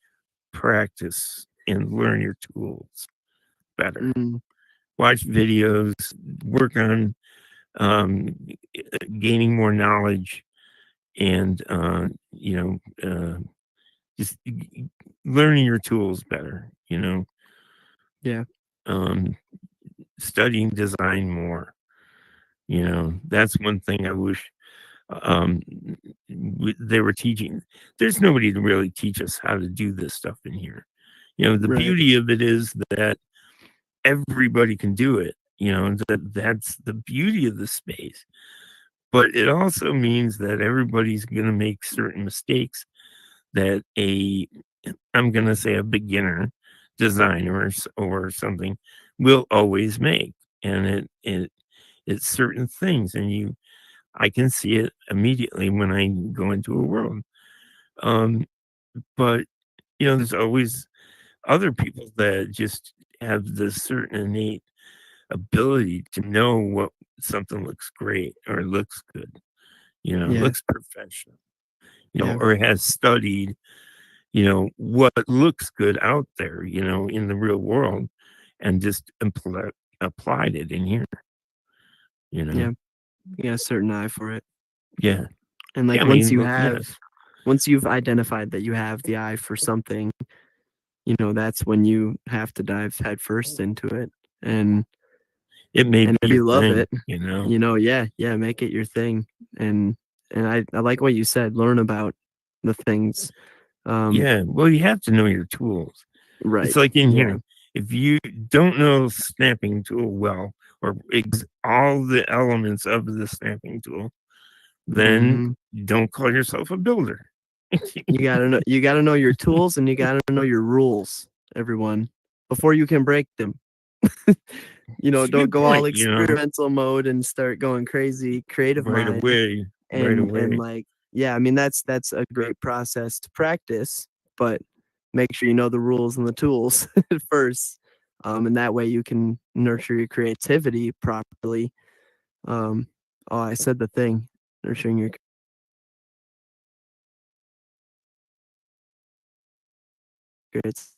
practice and learn your tools better. Mm, Watch videos, work on um, gaining more knowledge, and just learning your tools better. yeah, Um, Studying design more. That's one thing I wish um they were teaching. There's nobody to really teach us how to do this stuff in here. The right, beauty of it is that everybody can do it. That's the beauty of the space. But it also means that everybody's going to make certain mistakes that I'm going to say a beginner designer or something will always make. And it's certain things, and I can see it immediately when I go into a world. Um, but there's always other people that just have this certain innate ability to know what something looks great or looks good, Yeah. looks professional, Yeah. or has studied, what looks good out there, in the real world, and just applied it in here, Yeah. You got a certain eye for it. Yeah. And like Yeah, I once mean, you look, yeah. have once you've identified that you have the eye for something, that's when you have to dive headfirst into it. And It may and be if your you love thing, it, yeah, make it your thing. And I like what you said, learn about the things. Yeah, well, you have to know your tools. Right. It's like in Yeah. here, if you don't know the snapping tool well, or all the elements of the snapping tool, then don't call yourself a builder. You gotta know your tools, and you gotta know your rules, everyone, before you can break them. It's a Don't good go all point, experimental mode and start going crazy, creative right mind. away. And like, yeah, I mean that's a great process to practice, but make sure you know the rules and the tools first. And that way you can nurture your creativity properly. Oh, I said the thing, nurturing your creativity.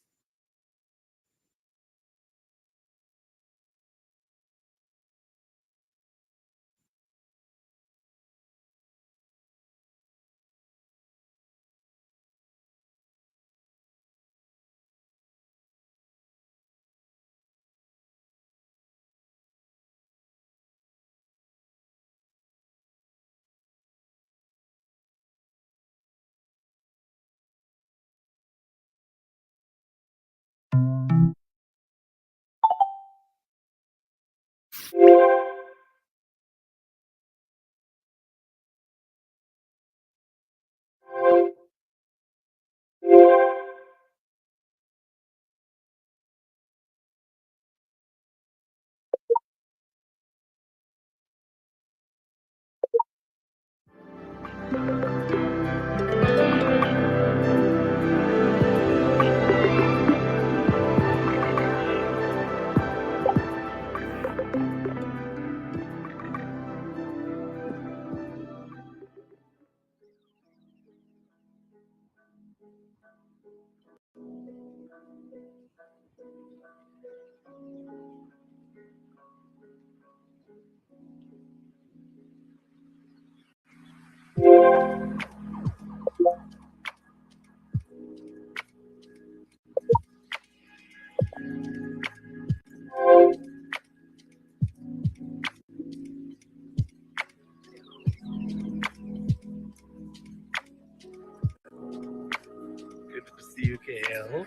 Good to see you, KL.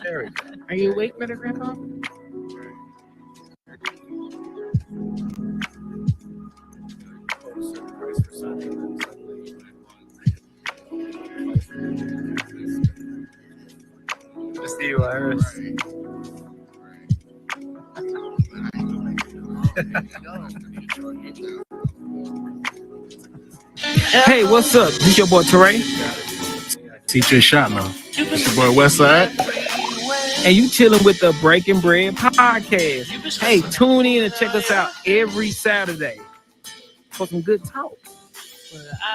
There we go. Are you awake, better grandpa? Good to see you, Iris. Hey, what's up? This your boy Teray. Teacher shot now. It's your boy Westside. And you chilling with the Breaking Bread podcast. Hey, tune in and check us out every Saturday for some good talk.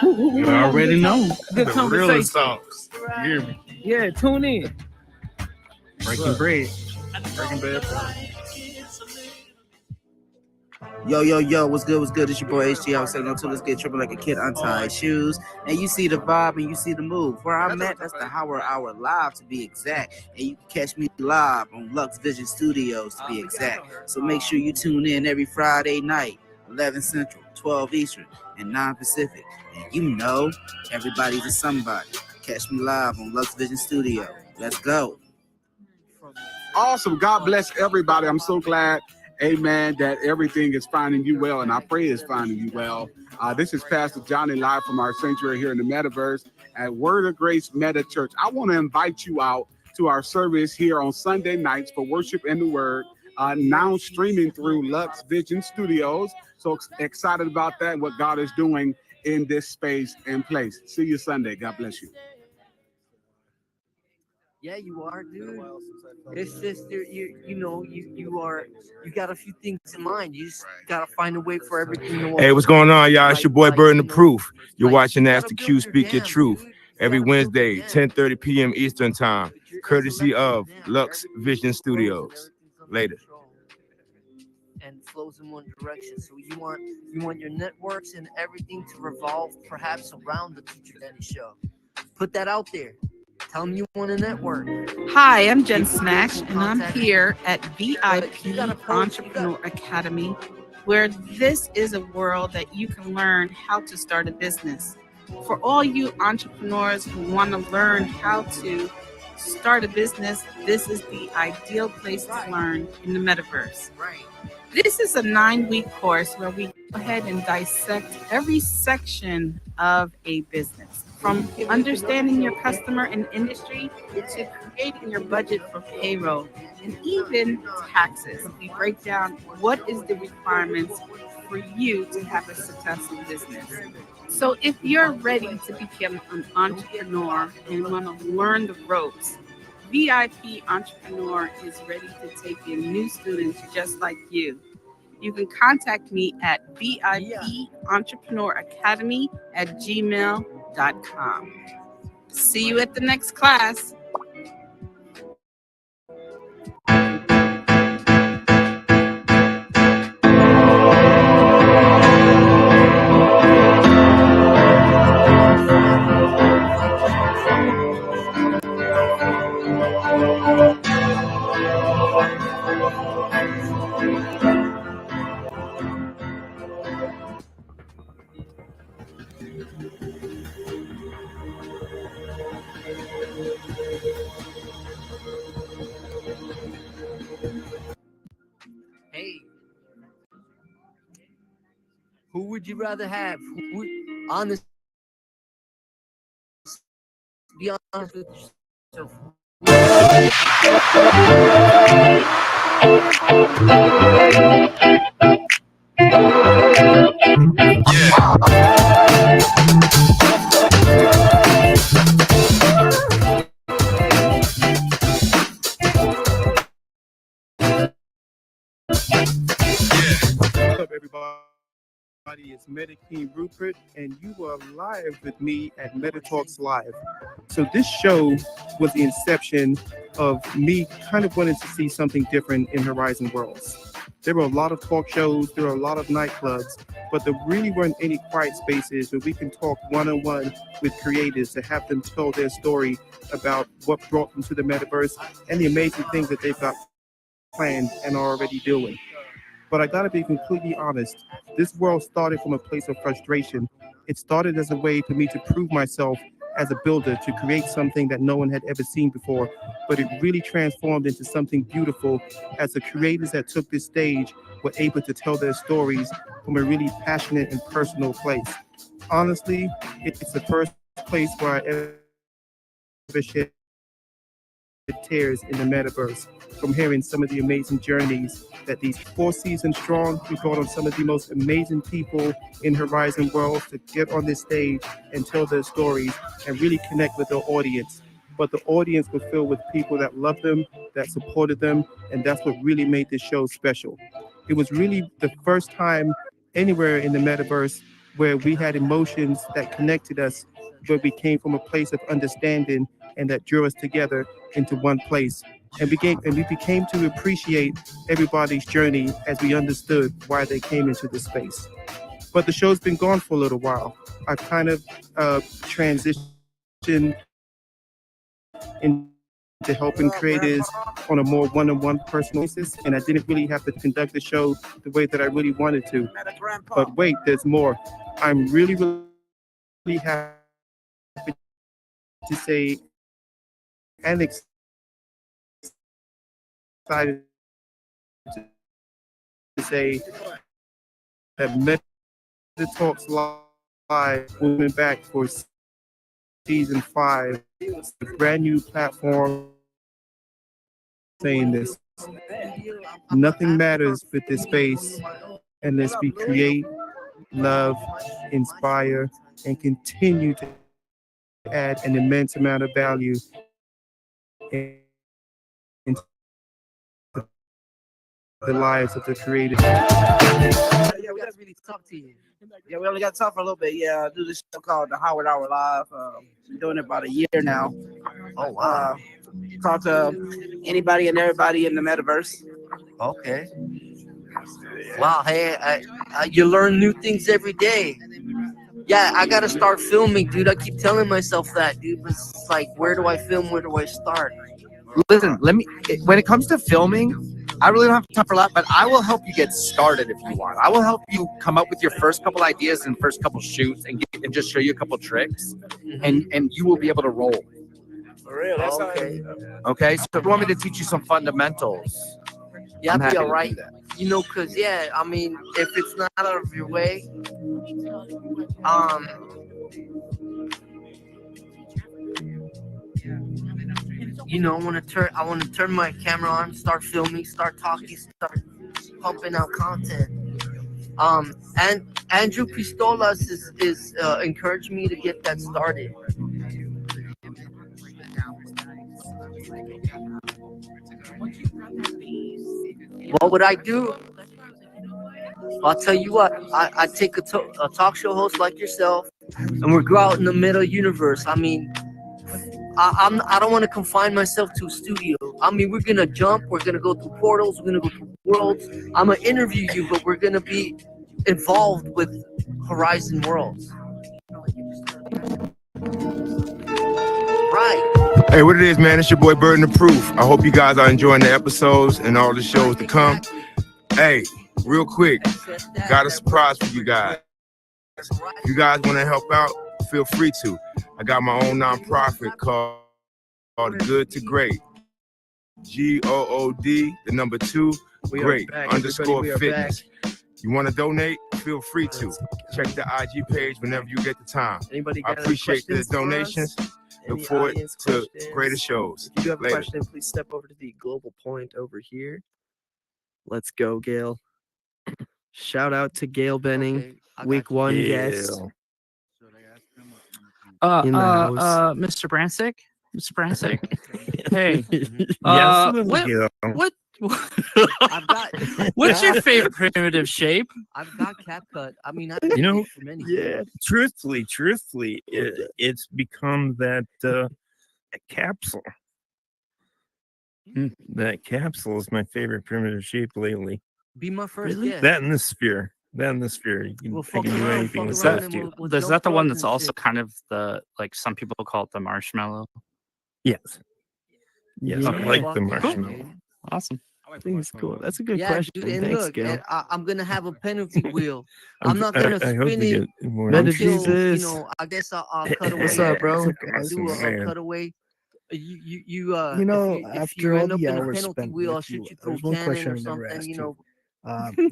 You already know. Good The realest conversation. talks. You hear me? Yeah, tune in. Breaking bread. Breaking bread. Yo, what's good? It's your boy HG. I was saying, until let's get tripping like a kid untied shoes. And you see the vibe and you see the move. Where I'm at, that's the Hour Live to be exact. And you can catch me live on Lux Vision Studios to be exact. So make sure you tune in every Friday night, 11 Central, 12 Eastern, and 9 Pacific. And everybody's a somebody. Catch me live on Lux Vision Studio. Let's go. Awesome. God bless everybody. I'm so glad, amen, that everything is finding you well, and I pray it's finding you well. This is Pastor Johnny live from our sanctuary here in the Metaverse at Word of Grace Meta Church. I want to invite you out to our service here on Sunday nights for worship and the word, now streaming through Lux Vision Studios. So excited about that, what God is doing in this space and place. See you Sunday. God bless you. Yeah, you are, dude. It's just you got a few things in mind. You just gotta find a way for everything to work. Hey, what's going on, y'all? It's your boy Burden the Proof. You're watching you Ask gotta the Q build your Speak Your dam, Truth dude. every You gotta build your Wednesday, dam. 10:30 p.m. Eastern Time, As courtesy electrical of dam, Lux everything Vision just flows and Studios. everything's under Later. control and flows in one direction. So you want your networks and everything to revolve perhaps around the Teacher Denny show. Put that out there. Tell them you want a network. Hi, I'm Jen People Smash, get and I'm contact here at you VIP gotta post, Entrepreneur Academy, where this is a world that you can learn how to start a business. For all you entrepreneurs who want to learn how to start a business, this is the ideal place to learn in the metaverse. Right. This is a 9-week course where we go ahead and dissect every section of a business, from understanding your customer and industry to creating your budget for payroll and even taxes. We break down what is the requirements for you to have a successful business. So if you're ready to become an entrepreneur and want to learn the ropes, VIP Entrepreneur is ready to take in new students just like you. You can contact me at VIPentrepreneur@gmail.com. See you at the next class. Hey, who would you rather have? Who would, honest, be honest with yourself. What's up, everybody? It's Meta King Rupert, and you are live with me at Meta Talks Live. So this show was the inception of me kind of wanting to see something different in Horizon Worlds. There were a lot of talk shows, there were a lot of nightclubs, but there really weren't any quiet spaces where we can talk one-on-one with creators to have them tell their story about what brought them to the metaverse and the amazing things that they've got planned and are already doing. But I gotta be completely honest, this world started from a place of frustration. It started as a way for me to prove myself as a builder, to create something that no one had ever seen before. But it really transformed into something beautiful as the creators that took this stage were able to tell their stories from a really passionate and personal place. Honestly, it's the first place where I ever shed tears in the metaverse from hearing some of the amazing journeys that these 4 seasons strong. We brought on some of the most amazing people in Horizon Worlds to get on this stage and tell their stories and really connect with their audience. But the audience was filled with people that loved them, that supported them, and that's what really made this show special. It was really the first time anywhere in the metaverse where we had emotions that connected us, where we came from a place of understanding and that drew us together into one place. And we became to appreciate everybody's journey as we understood why they came into this space. But the show's been gone for a little while. I kind of transitioned into helping creators on a more one-on-one personal basis, and I didn't really have to conduct the show the way that I really wanted to. But wait, there's more. I'm really, really happy to say and excited to say that Meta Talks Live will be back for season 5, a brand new platform. Saying this, nothing matters with this space unless we create, love, inspire, and continue to add an immense amount of value into the lives of the creative. Yeah, we gotta really talk to you. Yeah, we only got to talk for a little bit. Yeah, I do this show called the Howard Hour Live. Been doing it about a year now. Oh wow. Talk to anybody and everybody in the metaverse. Okay. Wow. Hey, you learn new things every day. Yeah, I gotta start filming, dude. I keep telling myself that, dude. But it's like, where do I film? Where do I start? Listen, when it comes to filming, I really don't have time for a lot, but I will help you get started if you want. I will help you come up with your first couple ideas and first couple shoots and just show you a couple tricks, and you will be able to roll. For real, that's Okay. Okay, so if you want me to teach you some fundamentals, Yeah, I'm I'd be happy to all do right. that. You know, cause yeah, I mean, if it's not out of your way, you know, I want to turn my camera on, start filming, start talking, start pumping out content. And Andrew Pistolas is encouraging me to get that started. What would I do? I'll tell you what. I take a talk show host like yourself, and we go out in the meta universe. I mean, I don't want to confine myself to a studio. I mean, we're gonna jump. We're gonna go through portals. We're gonna go through worlds. I'm gonna interview you, but we're gonna be involved with Horizon Worlds. Right. Hey, what it is, man? It's your boy Burden of Proof. I hope you guys are enjoying the episodes and all the shows to come. Hey, real quick, got a surprise for you guys. If you guys want to help out, feel free to. I got my own nonprofit called Good to Great. GOOD, the number 2, great _ fitness. You want to donate? Feel free to. Check the IG page whenever you get the time. I appreciate the donations. Look forward to greater shows. If you do have a Later. question, please step over to the global point over here. Let's go, Gail. Shout out to Gail Benning, week 1 guest. In the house. Mr. Brancik? Mr. Brancik? Hey. What's your favorite primitive shape? I've got CapCut. I mean, You know, for many. yeah. Truthfully, it's become that capsule. That capsule is my favorite primitive shape lately. Be my first guest. That and the sphere. You can, I can do anything with that too. Is that the one that's also kind of like some people call it the marshmallow? Yes. Yes, I like the marshmallow. Awesome. I think it's cool. That's a good Yeah, question. dude, and Thanks, look, Gail. and I'm gonna have a penalty wheel. I'm not gonna I hope spin we it get more Meta until, Jesus. you know, I guess I'll cut away. What's up, bro? I'll do a cutaway. You if after you all end up the in a hours penalty spent wheel, I'll with shoot you, you through a there's one cannon question or I never something, asked you you. know.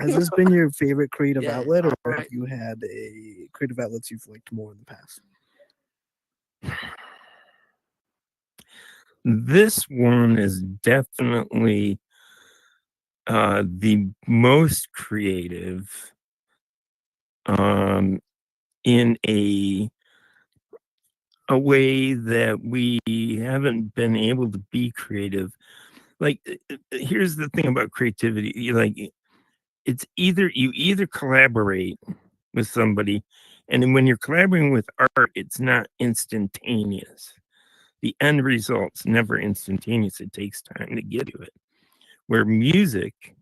Has this been your favorite creative Yeah, outlet, or alright. have you had a creative outlets you've liked more in the past? This one is definitely the most creative in a way that we haven't been able to be creative. Like, here's the thing about creativity. Like, it's you either collaborate with somebody, and then when you're collaborating with art, it's not instantaneous. The end result's never instantaneous. It takes time to get to it. Where music,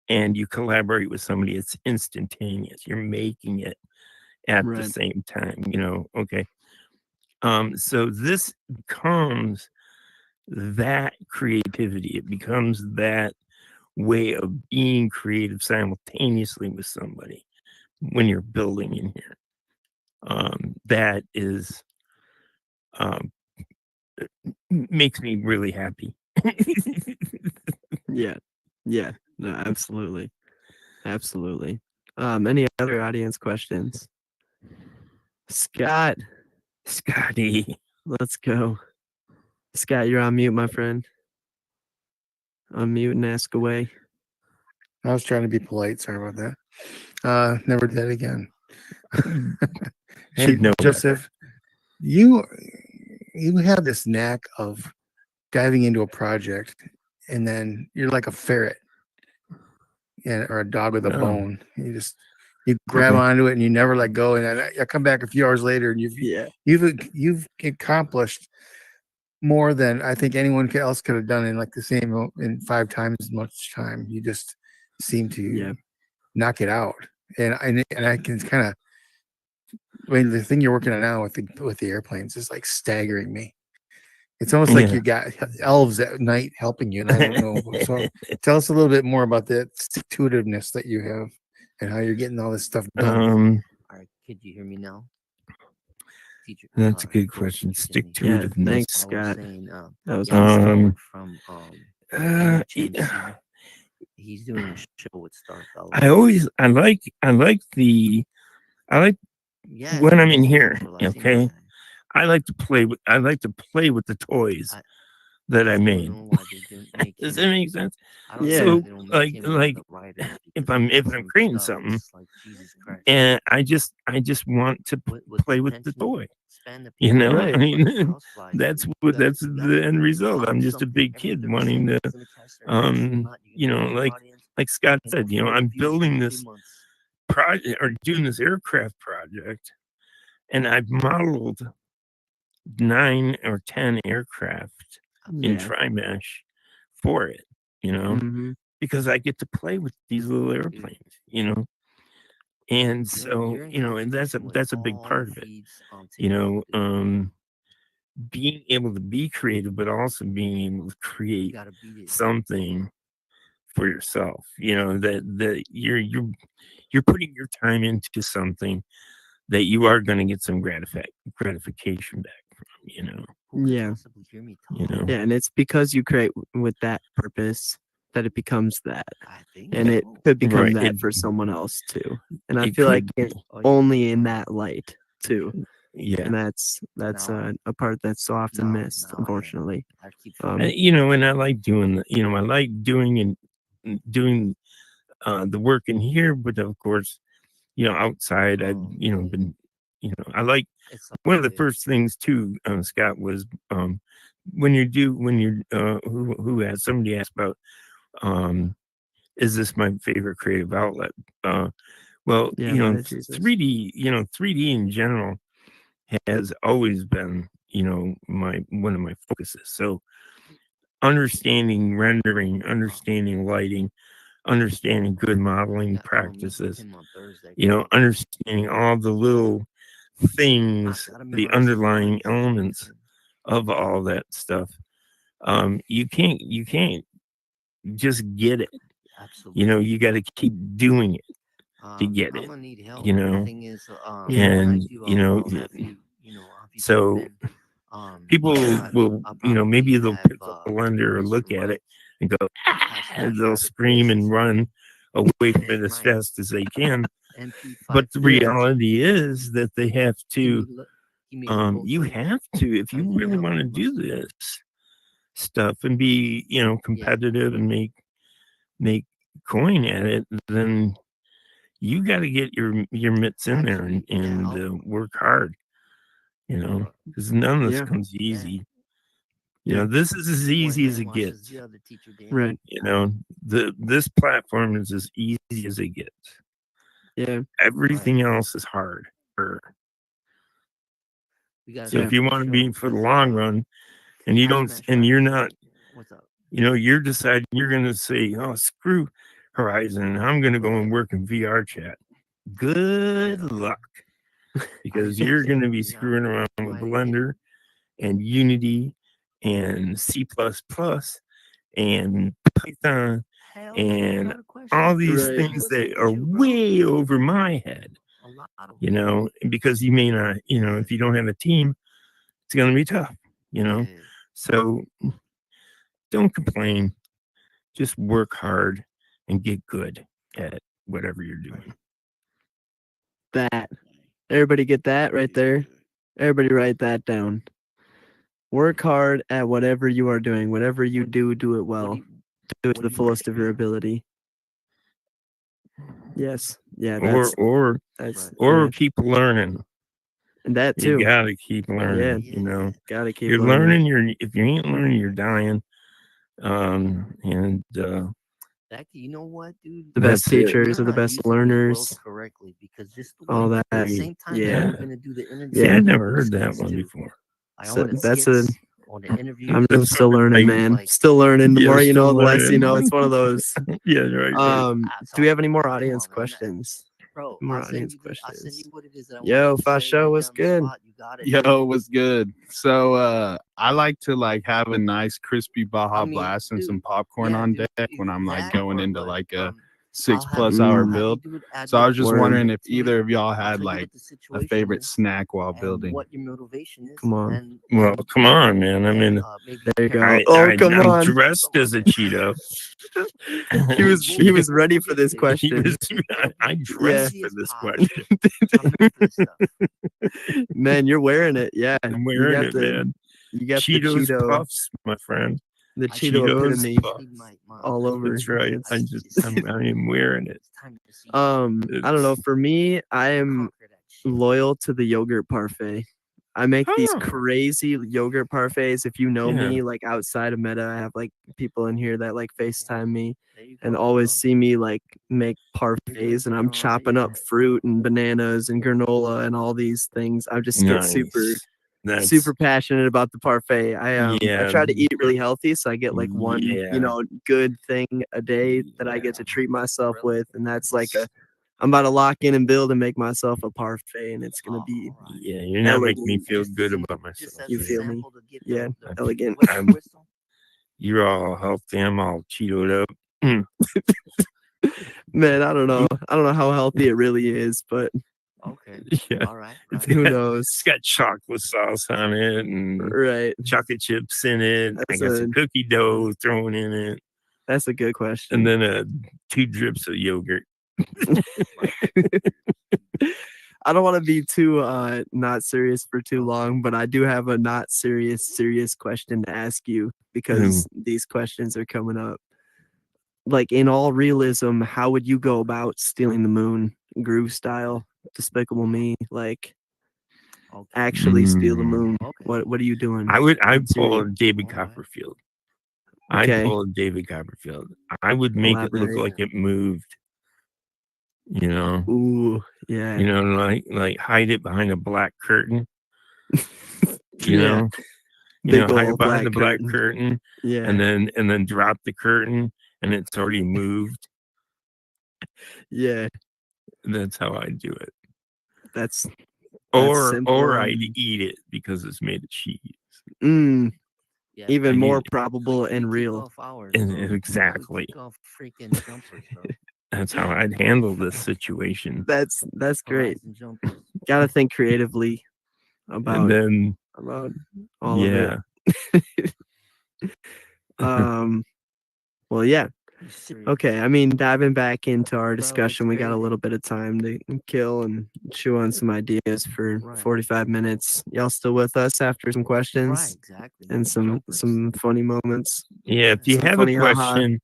and you collaborate with somebody, it's instantaneous. You're making it at the same time, okay. So this becomes that creativity. It becomes that way of being creative simultaneously with somebody when you're building in here. That is makes me really happy. Yeah. No, absolutely. Any other audience questions? Scotty, let's go. Scott, you're on mute, my friend. Unmute and ask away. I was trying to be polite. Sorry about that. Never did again. Hey, Should know Joseph, you have this knack of diving into a project, and then you're like a ferret, or a dog with a bone. You grab onto it and you never let go. And I come back a few hours later, and you've accomplished more than I think anyone else could have done in like the same in 5 times as much time. You just seem to knock it out, and I can kind of. I mean, the thing you're working on now with the airplanes is like staggering me. It's almost like you got elves at night helping you, and I don't know. So tell us a little bit more about that stick-to-itiveness that you have and how you're getting all this stuff done. All right, could you hear me now? Teacher, That's a good question. Stick to it. Thanks, Scott. That was from yeah. He's doing a show with Starfell. I like when I'm in here. Okay, I like to play with the toys that I made. Does that make sense? So like if I'm creating something, and I just want to play with the toy. You know, I mean, that's the end result. I'm just a big kid wanting to, you know, like Scott said, you know, I'm building this project or doing this aircraft project, and I've modeled 9 or 10 aircraft in tri-mesh for it, you know, because I get to play with these little airplanes, you know. And so, you know, and that's a big part of it, you know, being able to be creative, but also being able to create something for yourself, you know, that you're putting your time into something that you are going to get some gratification back from, you know. Yeah. You know. Yeah, and it's because you create with that purpose that it becomes that, and it could become that for someone else too. And I feel like it's only in that light too. Yeah, and that's a part that's so often missed, unfortunately. You know, and I like doing doing the work in here, but of course, you know, outside I've been, you know, I like one of the first things too, Scott, was when you're who has somebody asked about is this my favorite creative outlet? Well, you know, 3D in general has always been, you know, one of my focuses. So understanding rendering, understanding lighting, understanding good modeling practices, you know, understanding all the little things, the underlying elements of all that stuff. You can't just get it. You know, you got to keep doing it to get it. You know, and you know, so people will, you know, maybe they'll pick up a blender or look at it and go, and they'll scream and run away from it as fast as they can. But the reality is that they have to. You have to, if you really want to do this stuff and be, you know, competitive and make coin at it, then you got to get your mitts in there and work hard, you know, because none of this comes easy. You know, this is as easy as it gets. Right. You know, this platform is as easy as it gets. Yeah. Everything else is hard. So if you want to be for the long run, and you're not, you know, you're deciding you're going to say, oh, screw Horizon, I'm going to go and work in VR chat. Good luck, because you're going to be screwing around with Blender and Unity and C++ and Python and all these things that are way over my head, you know, because you may not, you know, if you don't have a team, it's going to be tough, you know. So don't complain, just work hard and get good at whatever you're doing. That everybody get that right there. Everybody write that down. Work hard at whatever you are doing. Whatever you do, do it well. Do it to the fullest of your ability. Yes. Yeah. Or keep learning. And that You too. gotta keep learning. Yeah. You know, Gotta keep you're learning. learning. If you ain't learning, you're dying. And You know what, dude? The best That's it. teachers are the best learners. Correctly, because just the All way that. at the same time Yeah. that you're gonna do the interview. See, I Yeah. never heard that one before. So that's a. on the interview. I'm just still learning, man. Still learning. The Yeah, more you know, still the less you learning. know. It's one of those. Yeah, right. Do we have any more audience questions? Bro, More I'll send audience you the- I'll send questions. you what it is that I want Yo, you to say Fasho, right what's there on the good? spot. You got it. Yo, what's good? So I like to like have a nice crispy Baja Blast and some popcorn on deck when I'm like going into like a 6+ hour build. So I was just wondering if either of y'all had like a favorite snack while building. What your motivation is. Come on. Well, come on, man. I mean, There you go. I'm on. dressed as a Cheeto. he was ready for this question. I dressed for this question. Man, you're wearing it. Yeah. I'm wearing got it, the, man. You got Cheetos the Cheeto Puffs, my friend. The Cheeto epitome all over. That's right. I am wearing it. I don't know. For me, I am loyal to the yogurt parfait. I make these crazy yogurt parfaits. If you know me, like outside of Meta, I have like people in here that like FaceTime me and always see me like make parfaits, and I'm chopping up fruit and bananas and granola and all these things. I just get super passionate about the parfait. I try to eat really healthy, so I get like one, good thing a day that I get to treat myself with, and that's like I'm about to lock in and build and make myself a parfait, and it's gonna be you're not making me feel good about myself. You feel me? Yeah, elegant. You're all healthy. I'm all Cheetoed up. Man, I don't know how healthy it really is, but yeah, all right. Who knows? It's got chocolate sauce on it and chocolate chips in it. That's I got some cookie dough thrown in it. That's a good question. And then 2 drips of yogurt. I don't want to be too not serious for too long, but I do have a not serious question to ask you because these questions are coming up. Like in all realism, how would you go about stealing the moon, Groove style, Despicable Me, like actually steal the moon? What are you doing? I'd pull a David Copperfield. I'd pull a David Copperfield. I would make it look like it moved. You know. Ooh, yeah. You know, like hide it behind a black curtain. You know. Big hide it old behind the black curtain. curtain. Yeah. And then drop the curtain and it's already moved. Yeah. That's how I do it. That's simple. Or I'd eat it because it's made of cheese. Even more probable and real. Exactly. That's how I'd handle this situation. That's great. Got to think creatively about all of it. Well, yeah. Okay. I mean, diving back into our discussion, we got a little bit of time to kill and chew on some ideas for 45 minutes. Y'all still with us after some questions and some funny moments? Yeah. If you have a question,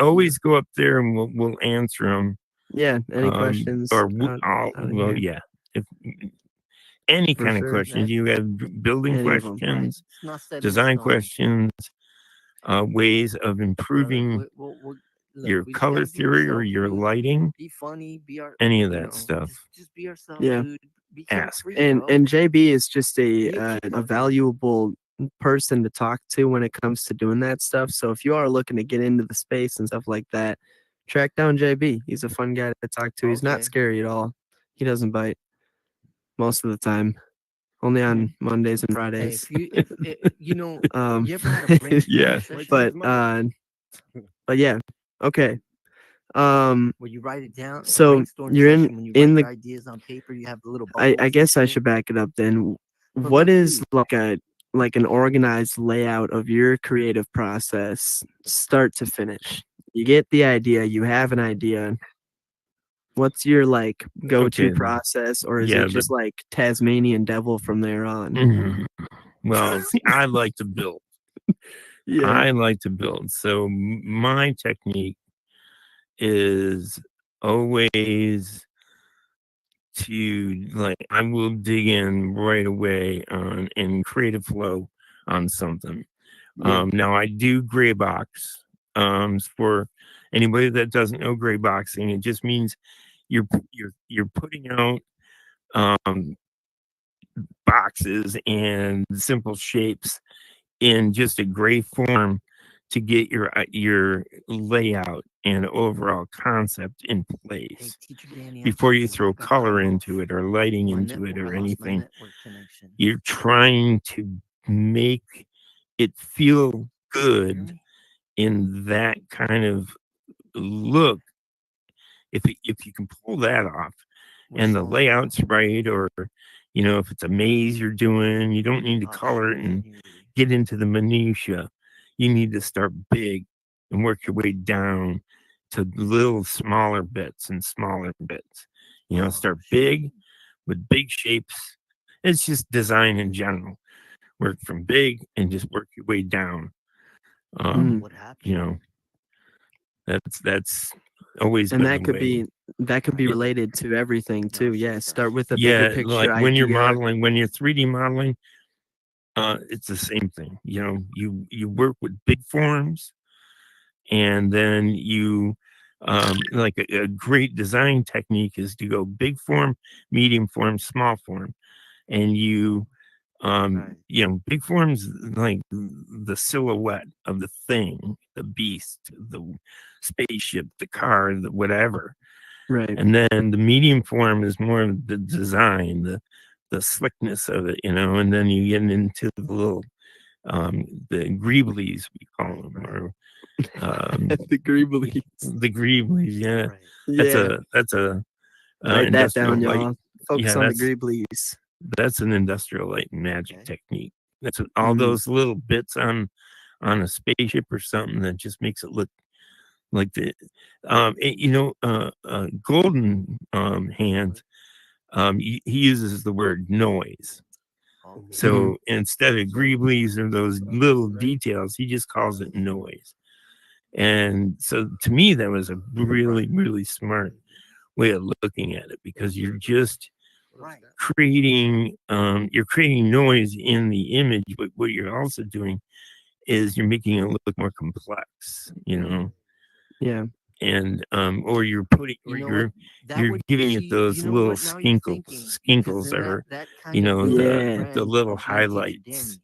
always go up there and we'll answer them. Yeah. Any questions? Or yeah. If any kind of questions, you have building questions, design questions, ways of improving your color theory or your lighting, be funny, any of that stuff. Just be yourself, Yeah. dude. Ask. And JB is just a valuable person to talk to when it comes to doing that stuff. So if you are looking to get into the space and stuff like that, track down JB. He's a fun guy to talk to. He's not scary at all. He doesn't bite most of the time. Only on Mondays and Fridays. You ever had a brain session? But yeah. Okay. Where you write it down. So you're in the ideas on paper. You have the little. I guess I should back it up then. What is like an organized layout of your creative process, start to finish? You get the idea. You have an idea. What's your like go-to process, or is it just like Tasmanian devil from there on? Well, see, I like to build. I like to build. So my technique is always I will dig in right away on in creative flow on something. Yeah. Now I do gray box. For anybody that doesn't know gray boxing, it just means you're putting out boxes and simple shapes in just a gray form to get your layout and overall concept in place before you throw color into it or lighting into it or anything. You're trying to make it feel good in that kind of look. If you can pull that off and the layout's right, or if it's a maze you're doing, you don't need to color it and get into the minutia. You need to start big and work your way down to little smaller bits and smaller bits. Start big with big shapes. It's just design in general. Work from big and just work your way down. That's always And been that the could way. be related to everything too. Yeah, start with a Yeah, bigger picture like when you're idea. modeling, when you're 3D modeling, it's the same thing. You work with big forms, and then you like a great design technique is to go big form, medium form, small form, and big forms like the silhouette of the thing, the beast, the spaceship, the car, the whatever. Right. And then the medium form is more of the design, the slickness of it, and then you get into the little the greeblies, we call them, or the greeblies. The greeblies, yeah. Yeah. That's a Write that industrial down, light. y'all. Focus on the greeblies. That's an industrial light and magic technique. That's all those little bits on a spaceship or something that just makes it look like the Golden Hands. He uses the word noise. So instead of greeblies or those little details, he just calls it noise. And so to me, that was a really, really smart way of looking at it, because you're just creating noise in the image, but what you're also doing is you're making it look more complex, Yeah. And or you're putting, or you're giving it those little skinkles, or the little highlights.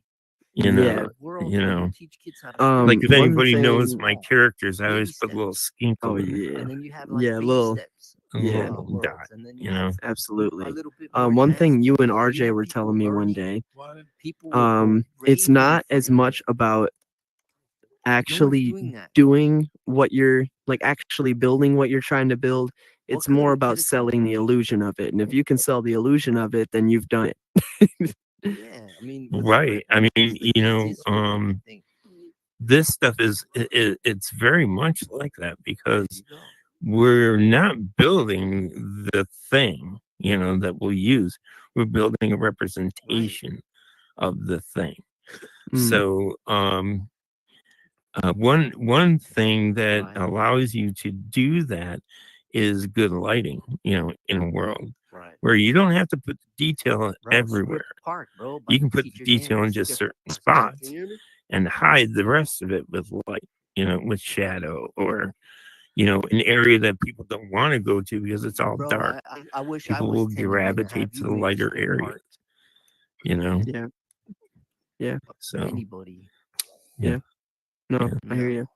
Yeah. Like if one anybody knows thing- my characters, I always put a little skinkle. Oh in yeah. there. Yeah, little. A Yeah. little dot, Absolutely. One thing you and RJ were telling me one day, it's not as much about actually doing what you're actually building what you're trying to build. It's more about selling the illusion of it. And if you can sell the illusion of it, then you've done it. Right. I mean, this stuff it's very much like that, because we're not building the thing, that we'll use. We're building a representation of the thing. So, one thing that allows you to do that is good lighting, in a world where you don't have to put the detail everywhere. You can put the detail in just certain spots and hide the rest of it with light, with shadow, or an area that people don't want to go to because it's all dark. I wish People will gravitate to the lighter areas. Yeah. Yeah. So anybody. Yeah. No, I hear you.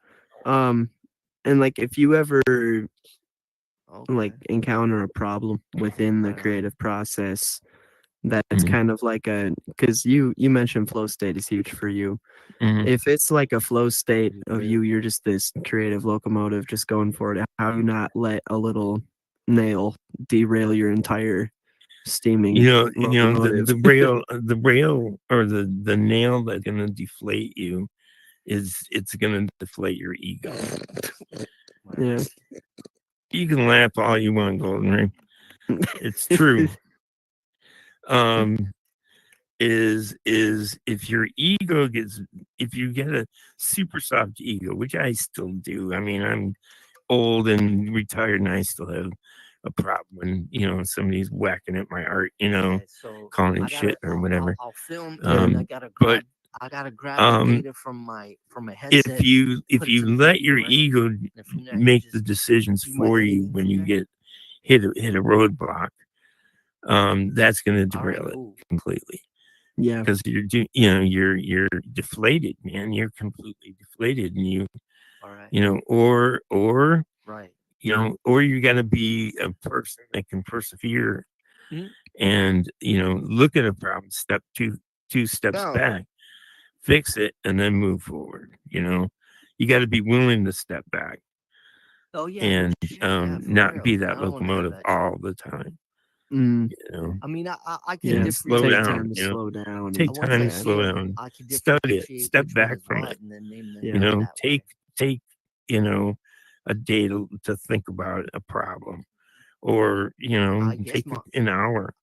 And if you ever encounter a problem within the creative process, that's kind of like because you mentioned flow state is huge for you. If it's like a flow state of you're just this creative locomotive just going for it, how do you not let a little nail derail your entire steaming locomotive? the rail or the nail that's gonna deflate you it's gonna deflate your ego. Yeah. You can laugh all you want, Golden Ring. It's true. Is if your ego if you get a super soft ego, which I still do. I mean, I'm old and retired and I still have a problem when somebody's whacking at my art, So calling I it shit or I'll, whatever. I'll film and I gotta grab. But I gotta grab the data from a headset. if you put it to the let computer, your right? ego And from there, I can make the just decisions do my for you editing when from you there. get hit a roadblock, that's going to All right, derail it cool. completely. Yeah. Because you're deflated, man. You're completely deflated, and All right. or Right. or you got to be a person that can persevere Mhm. and look at a problem, step two steps No. back, fix it, and then move forward. You got to be willing to step back Oh yeah. and shit, yeah, for not real. be I that don't want to have locomotive that shit. all the time. Mm. I mean, I can And slow Take differentiate. down. time to slow down. Take and Once time I to yeah. slow can, down. I can Study it. differentiate Step which one back is from what it. and then name them Yeah. that way. Take a day to think about a problem, or I guess take an hour.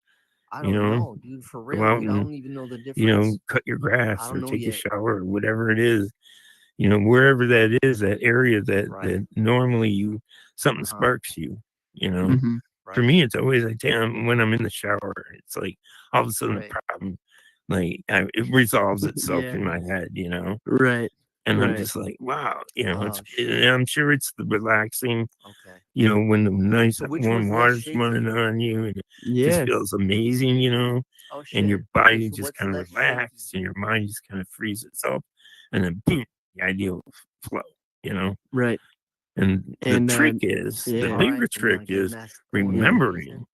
I don't know, dude. For Go real, out dude. I and don't even know the difference. cut your I grass don't or know take a yet. shower or whatever it is. Wherever that is, that area that Right. normally something sparks you. Mhm. For me, it's always like, damn, when I'm in the shower, it's like all of a sudden Right. the problem, it resolves itself Yeah. in my head, Right. and I'm Right. just like, wow, Oh, it's, shit. and I'm sure it's the relaxing, Okay. when the nice So which warm one's less water's shaky? running on you, and it just Yeah. feels amazing, Oh and shit. your Okay, body so just what's kind of less shaky? relaxed, and your mind just kind of frees itself, and then boom, the idea will flow, Right. And the And trick is, the yeah. bigger Alright, trick I'm getting is that remembering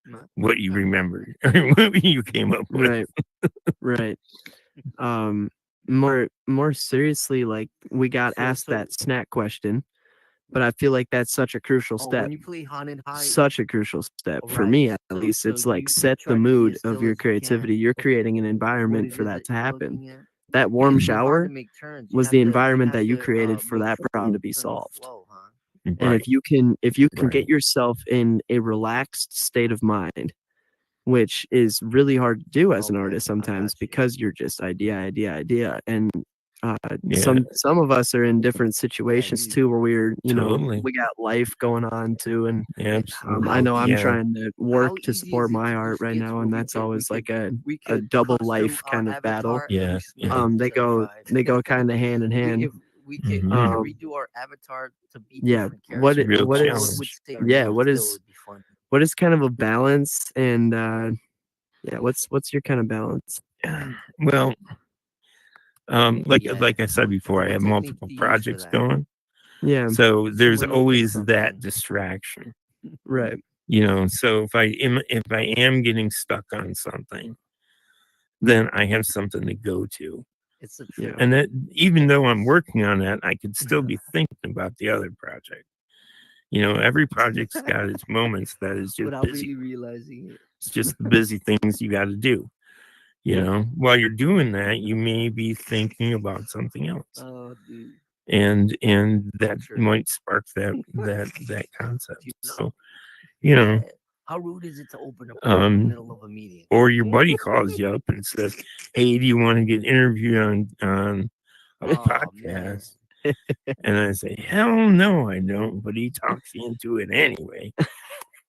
No. what you remembered, or what you came up with. Right. Right. More seriously, like we got asked that snack question, but I feel like that's such a crucial Oh, step. when you play haunted high, Such a crucial step for right. me, at So least. so It's you like set try the to be mood as of still your as you creativity. can. You're creating an What environment it for is that that to you're happen. looking at. That warm It's hard shower to make turns. You was have the to environment that you created for make that sure problem you to be turn the solved. flow, huh? And if you can Right. get yourself in a relaxed state of mind, which is really hard to do as an artist sometimes because you're just idea. And Yeah. some of us are in different situations too, where we're, Totally. we got life going on too. And Absolutely. I know I'm Yeah. trying to work to support my art right now, and that's always like a double life kind of battle. Yeah. Yeah. They go kind of hand in hand. We can Mhm. redo our avatar to be Yeah. different What characters. Real what is challenge. yeah, what is what is kind of a balance, and yeah, what's your kind of balance? Well, like Yeah. I said before, I What have technique multiple do you use for projects that? going. Yeah. So there's Someone look always this up, that man. distraction. Right. So if I am getting stuck on something, then I have something to go to. It's a Yeah. trip. And that, even though I'm working on that, I could still be thinking about the other project. Every project's got its moments that is just Without busy. really realizing it. It's just the busy things you got to do. While you're doing that, you may be thinking about something else, Oh, dude. and that True. might spark that concept. You know? So, Yeah. How rude is it to open a door in the middle of a meeting? or your buddy calls you up and says, "Hey, do you want to get interviewed on a Oh, podcast?" And I say, "Hell no, I don't." But he talks you into it anyway.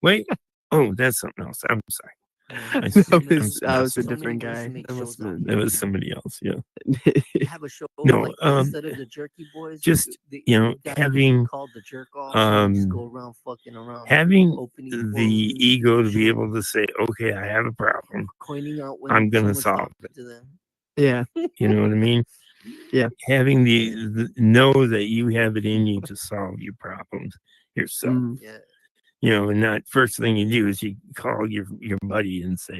Wait, oh, that's something else. I'm sorry. I was a different guy. That was somebody else. Yeah. You have a show No, like instead of the Jerky Boys, just the guy having called the Jerk Off, and just go around fucking around having opening the ego to be able to say, okay, I have a problem, coining out when I'm gonna someone's solve talking it. to them. Yeah. You know what I mean? Yeah. Having the know that you have it in you to solve your problems yourself. Yeah. And not first thing you do is you call your buddy and say,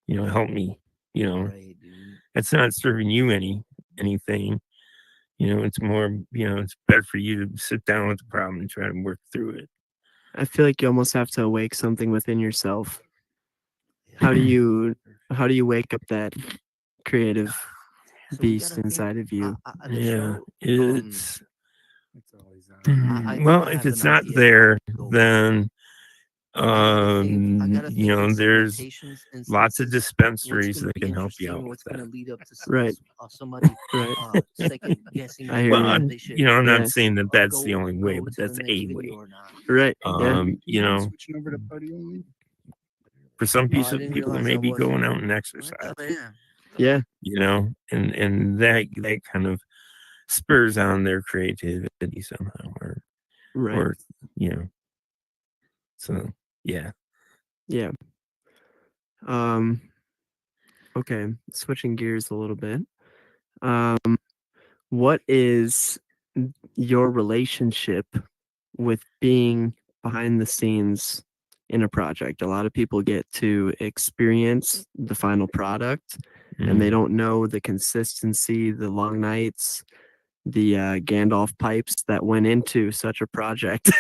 hey, help me. Right, dude. It's not serving you anything. It's more, it's better for you to sit down with the problem and try to work through it. I feel like you almost have to awake something within yourself. How do you wake up that creative beast inside of you? Yeah, it's I think well, I if have it's an not idea there, how to go. then There's lots of dispensaries that can help you out with that. Right. Somebody Right. second guessing. I hear Well, you. I'm Yeah. not saying that that's the only way, but that's a way. Right. Yeah. Switching over to party only. For some Oh, I didn't people, realize maybe that wasn't. going out and exercise. Yeah. And that kind of spurs on their creativity somehow, Right. or so yeah. Yeah. Okay, switching gears a little bit. What is your relationship with being behind the scenes in a project? A lot of people get to experience the final product and they don't know the consistency, the long nights, the Gandalf pipes that went into such a project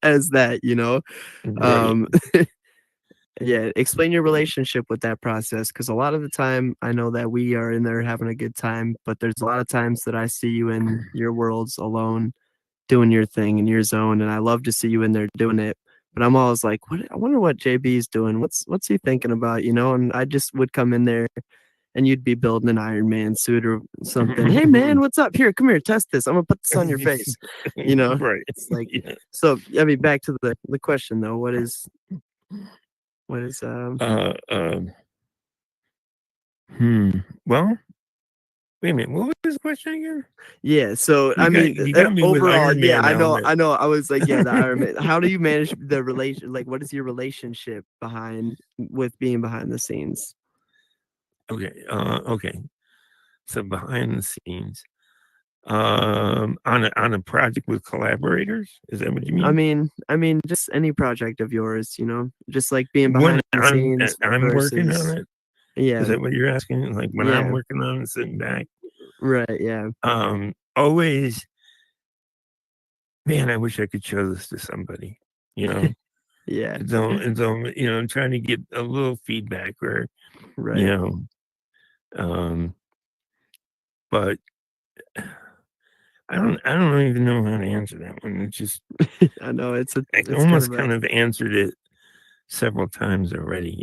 as that, Right. Yeah, explain your relationship with that process, because a lot of the time I know that we are in there having a good time, but there's a lot of times that I see you in your worlds alone, doing your thing in your zone, and I love to see you in there doing it. But I'm always like, what? I wonder what JB's doing. What's he thinking about? And I just would come in there, and you'd be building an Iron Man suit or something. Hey man, what's up? Here, come here, test this. I'm gonna put this on your face. Right. It's like Yeah. so. I mean, back to the question though. What is Well, wait a minute. What was his question again? Yeah, so You got me with overall, Iron yeah, Man I know, helmet. I know. I was like, yeah, the Iron Man. How do you manage the relation? Like, what is your relationship with being behind the scenes? Okay. So behind the scenes, on a project with collaborators, is that what you mean? I mean, just any project of yours, just like being When behind the scenes I'm working versus, on it, yeah, is that what you're asking? Like when I'm yeah, working on it, sitting back, right, yeah, always, man, I wish I could show this to somebody, yeah, I'm trying to get a little feedback or, right, but I don't even know how to answer that one. It's just, I know I it's almost kind of answered it several times already,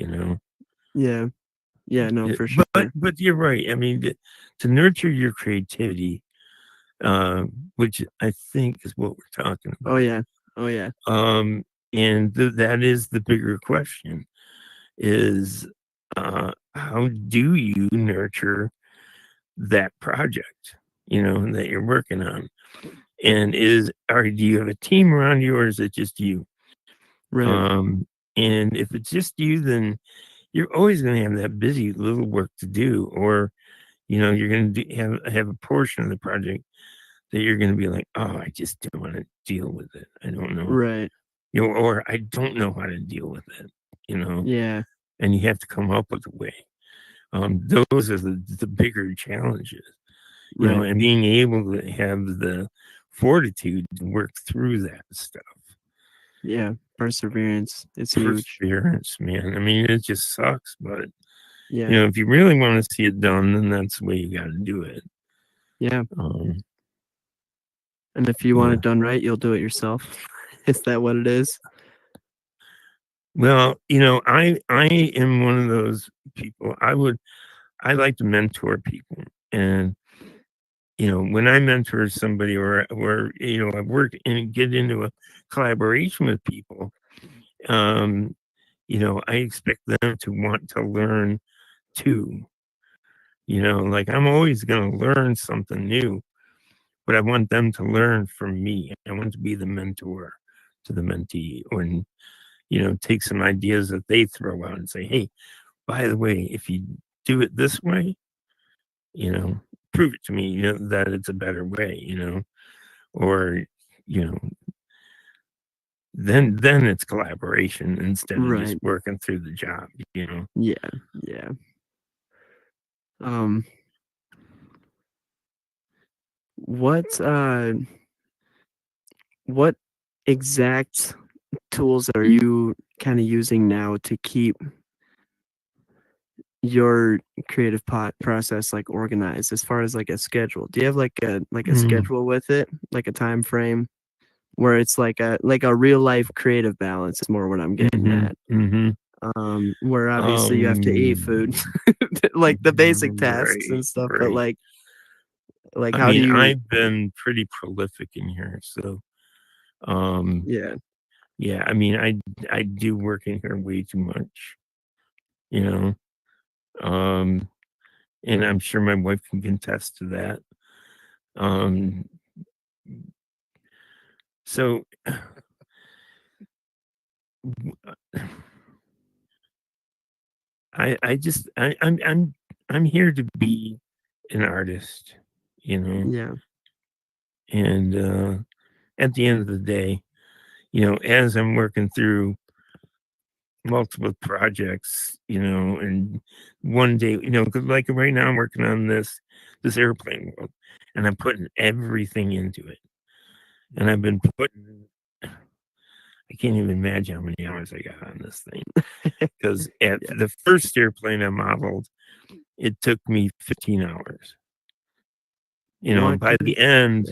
yeah, no, for sure, but you're right. I mean, to nurture your creativity, which I think is what we're talking about. oh yeah, and that is the bigger question: is how do you nurture that project? That you're working on, and do you have a team around you, or is it just you? right, And if it's just you, then you're always going to have that busy little work to do, or you're going to have a portion of the project that you're going to be like, oh, I just don't want to deal with it. I don't know, right, or I don't know how to deal with it. yeah, And you have to come up with a way. Those are the bigger challenges, right, and being able to have the fortitude to work through that stuff. yeah, perseverance, it's huge, Perseverance, man. I mean, it just sucks, but yeah, if you really want to see it done, then that's the way you got to do it. yeah. Um, And if you want it done right, you'll do it yourself. Is that what it is? Well, I am one of those people. I like to mentor people, and when I mentor somebody or I work and get into a collaboration with people, I expect them to want to learn too. Like I'm always going to learn something new, but I want them to learn from me. I want to be the mentor to the mentee, and take some ideas that they throw out and say, hey, by the way, if you do it this way, prove it to me, that it's a better way, or, then it's collaboration instead of just Right. working through the job, Yeah, yeah. What what exact tools are you kind of using now to keep your creative process like organized as far as like a schedule? Do you have like a Mm. schedule with it, like a time frame? where it's like a real life creative balance is more what I'm getting at. Where obviously you have to eat food, like the basic tasks and stuff, but like I how mean, do you? I've been pretty prolific in here, so yeah. I mean, I do work in here way too much, you know. And I'm sure my wife can contest to that. So I'm here to be an artist, you know. Yeah. And at the end of the day, you know, as I'm working through multiple projects, you know, and one day, you know, 'cause like right now I'm working on this airplane world, and I'm putting everything into it. And I've been putting, I can't even imagine how many hours I got on this thing. Because at the first airplane I modeled, it took me 15 hours. You know, and by the end,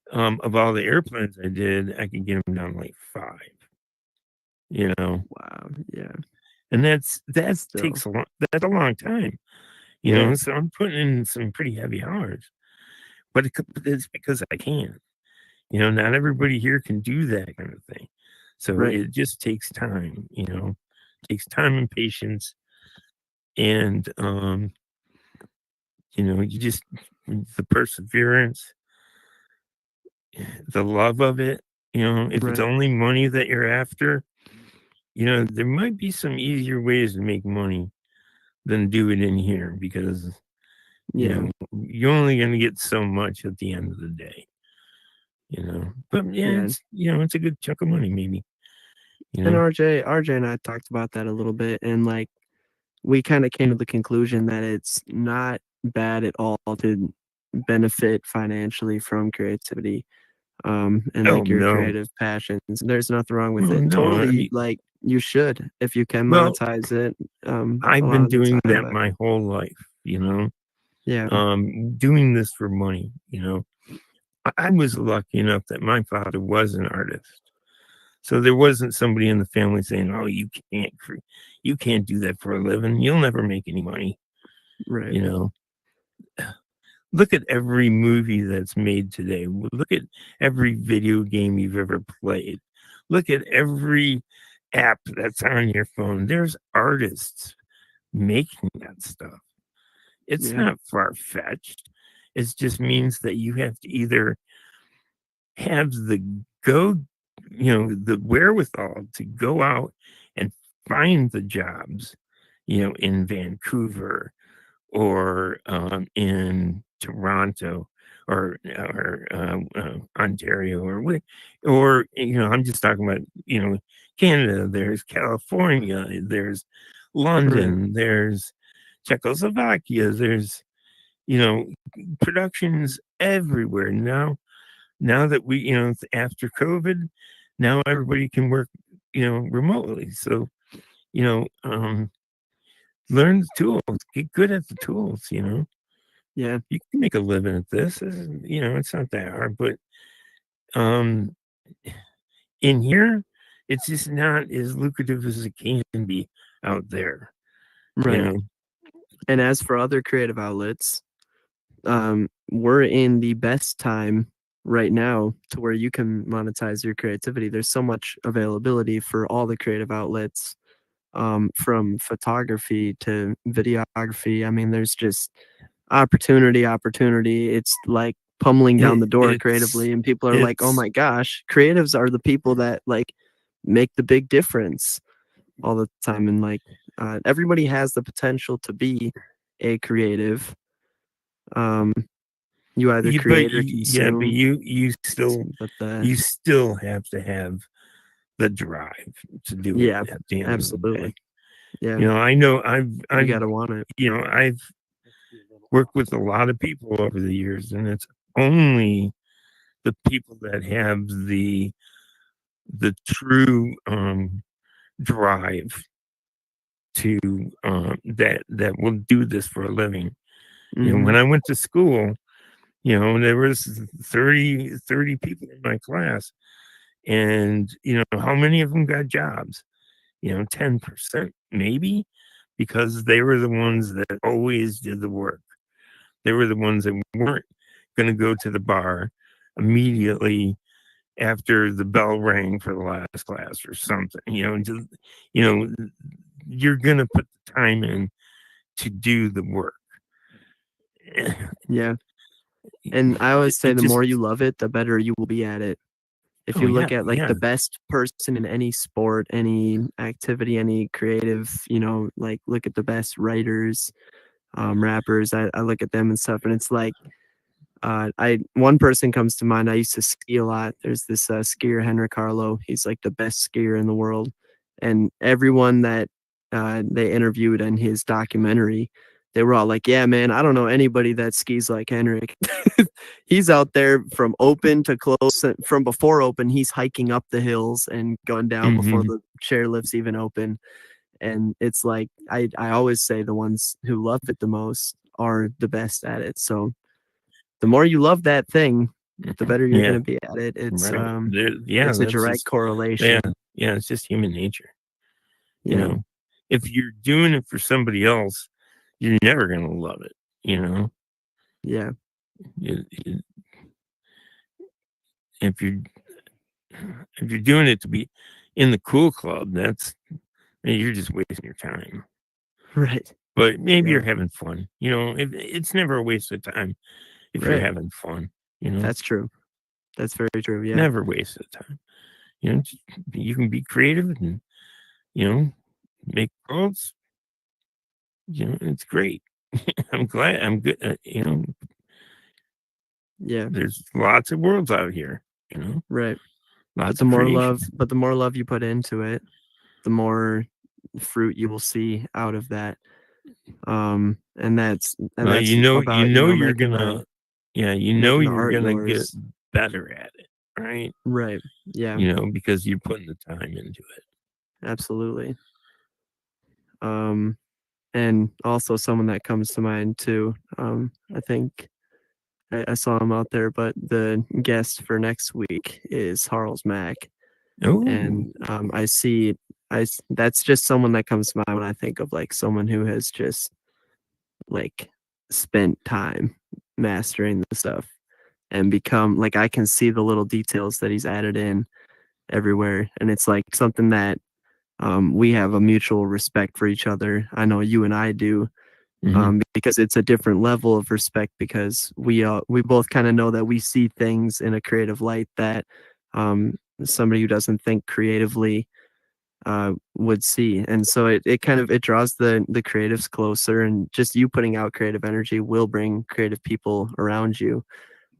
of all the airplanes I did, I could get them down like 5. You know. Wow. Yeah. And that's takes a long, that's a long time. You know, so I'm putting in some pretty heavy hours. But it's because I can. You know, not everybody here can do that kind of thing. So it just takes time, you know. It takes time and patience. And you know, you just the perseverance, the love of it, you know, if it's only money that you're after, you know, there might be some easier ways to make money than do it in here because you know, you're only going to get so much at the end of the day, you know. But it's, you know, it's a good chunk of money, maybe. You know? And RJ and I talked about that a little bit, and like we kind of came to the conclusion that it's not bad at all to benefit financially from creativity, and like your creative passions. There's nothing wrong with it. Totally, like you should if you can monetize it. I've been doing that my whole life, you know. Yeah. Doing this for money, you know. I was lucky enough that my father was an artist. So there wasn't somebody in the family saying, "Oh, you can't do that for a living. You'll never make any money." Right. You know. Look at every movie that's made today. Look at every video game you've ever played. Look at every app that's on your phone. There's artists making that stuff. It's not far-fetched. It just means that you have to either have the wherewithal to go out and find the jobs, you know, in Vancouver or in Toronto or Ontario or you know, I'm just talking about, you know, Canada. There's California. There's London. There's Czechoslovakia. There's, you know, productions everywhere now. Now that we, you know, after COVID, now everybody can work, you know, remotely. So, you know, learn the tools, get good at the tools, you know. Yeah. You can make a living at this. You know, it's not that hard, but in here, it's just not as lucrative as it can be out there. Right. You know? And as for other creative outlets, we're in the best time right now to where you can monetize your creativity. There's so much availability for all the creative outlets, from photography to videography. I mean, there's just opportunity. It's like pummeling down the door creatively, and people are like, oh my gosh, creatives are the people that like make the big difference all the time. And like, everybody has the potential to be a creative. You either create or consume. But you still have to have the drive to do it at the end of the day. Yeah. You know, I know I've you gotta want it. You know, I've worked with a lot of people over the years, and it's only the people that have the true drive to that will do this for a living. You know, when I went to school, You know, there was 30 people in my class, and you know, how many of them got jobs? You know, 10% maybe, because they were the ones that always did the work. They were the ones that weren't going to go to the bar immediately after the bell rang for the last class or something. You know, you're going to put the time in to do the work. Yeah. And I always say It the more just- you love it, the better you will be at it. If Oh, you look yeah, at like yeah. the best person in any sport, any activity, any creative, like look at the best writers, rappers. I look at them and stuff, and it's like one person comes to mind. I used to ski a lot. There's this skier Henrik Harlow. He's like the best skier in the world, and everyone that they interviewed in his documentary, they were all like, "Yeah, man, I don't know anybody that skis like Henrik. He's out there from open to close. From before open, he's hiking up the hills and going down before Mhm. the chairlift's even open." And it's like I always say the ones who love it the most are the best at it. So the more you love that thing, the better you're Yeah. going to be at it. It's Right. it's a That's direct just- correlation. Yeah, it's just human nature. You Yeah. know, if you're doing it for somebody else, you're never gonna love it. You know. Yeah. If you're doing it to be in the cool club, you're just wasting your time. Right. But maybe Yeah. you're having fun. You know, it's never a waste of time if you're Right. having fun. You know, That's true. That's very true. Yeah. never waste of time. You know, you can be creative and make worlds. You know, it's great. I'm glad. I'm good. Yeah. There's lots of worlds out here. You know, Right. lots But of creation. the more love you put into it, the more fruit you will see out of that. And that's Well, about, you're making gonna, making the you're art gonna get yours. better at it, right? Right. Yeah. You know, because you're putting the time into it. Absolutely. And also someone that comes to mind too. I think I saw him out there, but the guest for next week is Harles Mack. And Oh, that's just someone that comes to mind when I think of like someone who has just like spent time mastering the stuff and become like I can see the little details that he's added in everywhere, and it's like something that we have a mutual respect for each other. I know you and I do, because it's a different level of respect because we both kind of know that we see things in a creative light that somebody who doesn't think creatively would see. And so it kind of it draws the creatives closer, and just you putting out creative energy will bring creative people around you.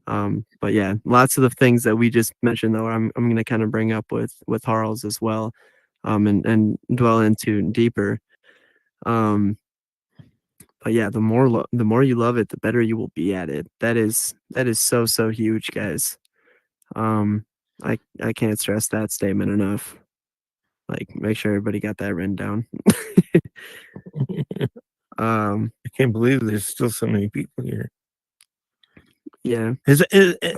But yeah, lots of the things that we just mentioned though, I'm going to kind of bring up with Harles as well, and dwell into deeper. But yeah, the more you love it, the better you will be at it. That is so huge, guys. I can't stress that statement enough. Like, make sure everybody got that written down. I can't believe there's still so many people here. Yeah. I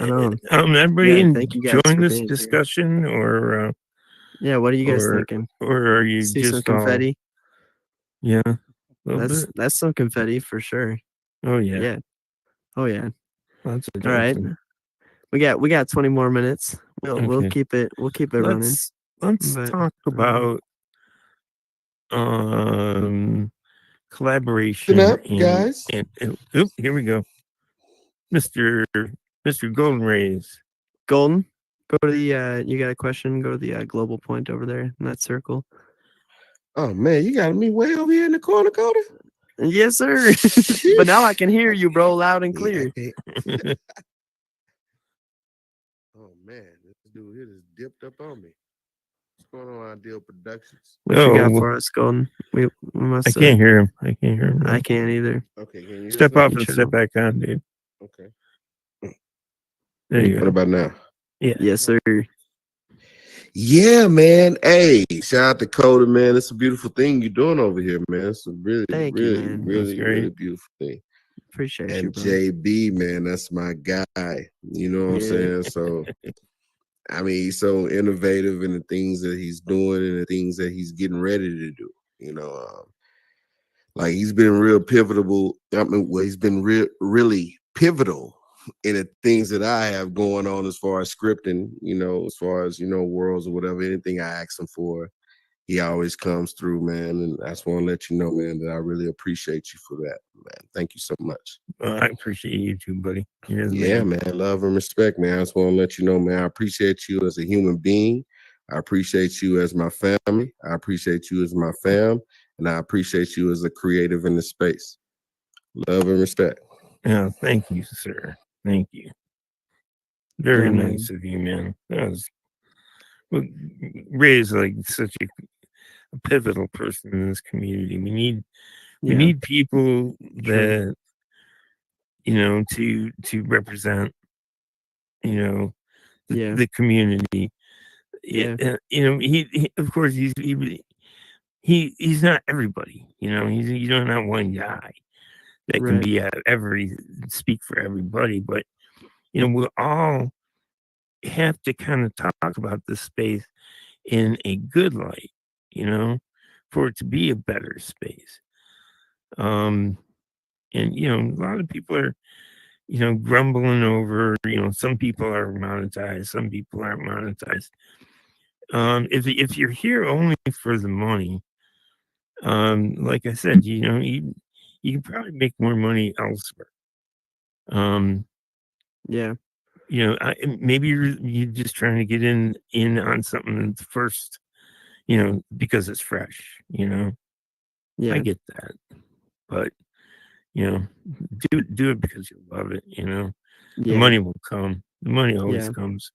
know. Everybody Yeah, thank you guys enjoying for this being here. discussion, or Yeah, what are you guys thinking? or are you See some just all? confetti? Yeah, a little bit. That's some confetti for sure. Oh yeah. Yeah. Oh yeah. Lots of All right. dancing. We got 20 more minutes. We'll Okay. keep it running. Let's But, talk about collaboration. Listen up, and, guys. And oop, here we go. Mr. Golden Rays. Golden, go to the you got a question, go to the global point over there in that circle. Oh man, you got me way over here in the corner, Cody. Yes, sir. But now I can hear you, bro, loud and clear. Oh man, this dude here just dipped up on me. What's going on, Ideal Productions? What you got for us, Golden? We must. I can't hear him. I can't hear him. I can't either. Okay, can you Step hear off us and now? step back on, dude. Okay. There you What go. about now? Yeah. Yes, sir. Yeah, man. Hey, shout out to Coda, man. It's a beautiful thing you're doing over here, man. It's a really, Thank you, really, man. really, That's great. really beautiful thing. Appreciate you, And bro. JB, man, that's my guy. You know what I'm saying? So, I mean, he's so innovative in the things that he's doing and the things that he's getting ready to do. You know, like he's been real pivotal. I mean, well, he's been really pivotal in the things that I have going on as far as scripting, you know, as far as, you know, worlds or whatever, anything I ask him for, he always comes through, man. And I just want to let you know, man, that I really appreciate you for that, man. Thank you so much. I appreciate you too, buddy. Yeah, man. Love and respect, man. I just want to let you know, man, I appreciate you as a human being. I appreciate you as my family. I appreciate you as my fam. And I appreciate you as a creative in the space. Love and respect. Yeah, thank you, sir. Thank you. Very Yeah, nice of you, man. That was Ray is like such a pivotal person in this community. We need people that you know to represent the community. Yeah. You know, he of course he's not everybody. You know, he's not one guy that can be speak for everybody. But you know, we all have to kind of talk about this space in a good light. You know, for it to be a better space. And you know, a lot of people are grumbling over, some people are monetized, some people aren't monetized. If you're here only for the money, like I said, you can probably make more money elsewhere. Yeah. Maybe you're just trying to get in on something first, because it's fresh. Yeah. I get that, but do it because you love it. The money will come. The money always comes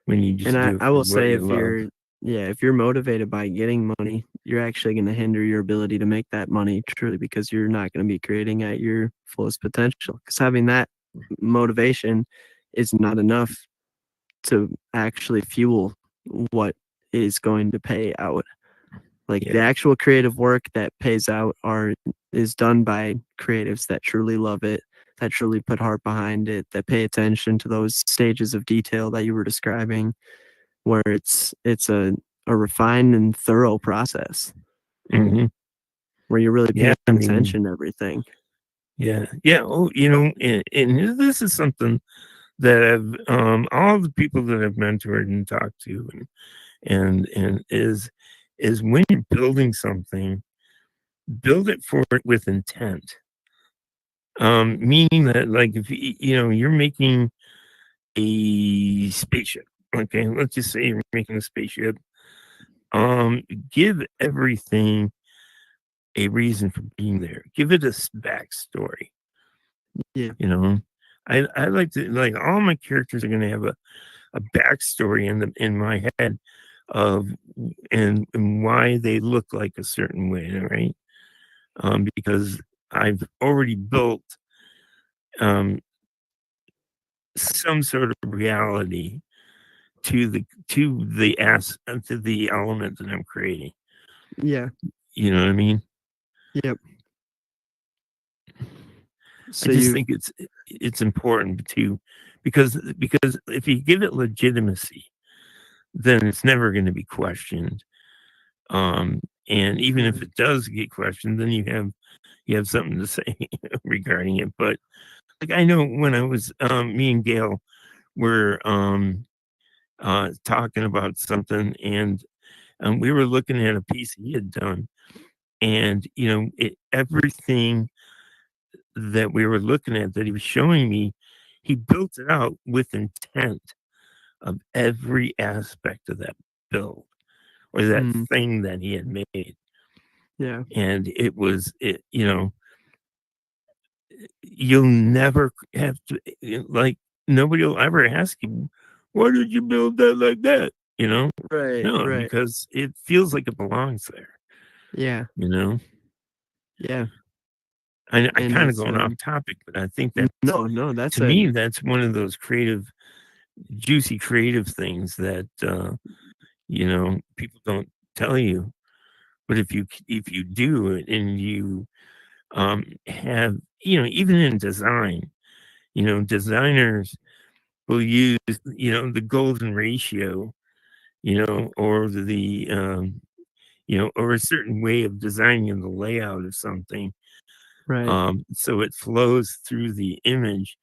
when you just And do it I for will what say, you if you're motivated by getting money, you're actually going to hinder your ability to make that money truly, because you're not going to be creating at your fullest potential. Because having that motivation is not enough to actually fuel what is going to pay out. Like the actual creative work that pays out is done by creatives that truly love it, that truly put heart behind it, that pay attention to those stages of detail that you were describing, where it's a refined and thorough process, where you're really paying attention to everything. Yeah. Oh, and this is something that I've all the people that I've mentored and talked to, and is when you're building something, build it with intent. Meaning that, like, if you're making a spaceship, okay, let's just say you're making a spaceship, give everything a reason for being there. Give it a backstory. Yeah. I like to, like, all my characters are going to have a backstory in my head of and why they look like a certain way, right? Because I've already built some sort of reality to the element that I'm creating. Yeah. You know what I mean? Yep. I just think it's important to, because if you give it legitimacy, then it's never going to be questioned. And even if it does get questioned, then you have something to say regarding it. But like, I know when I was me and Gail were talking about something, and we were looking at a piece he had done, and everything that we were looking at that he was showing me, he built it out with intent of every aspect of that build or that thing that he had made. Yeah. And you'll never have to, like, nobody will ever ask you, why did you build that like that? Right. No, Right. because it feels like it belongs there. Yeah. Yeah. I kind of going off topic, but I think that that's to me, that's one of those juicy creative things that people don't tell you. But if you do it and you have, even in design, designers will use, the golden ratio, or or a certain way of designing the layout of something. Right. So it flows through the image,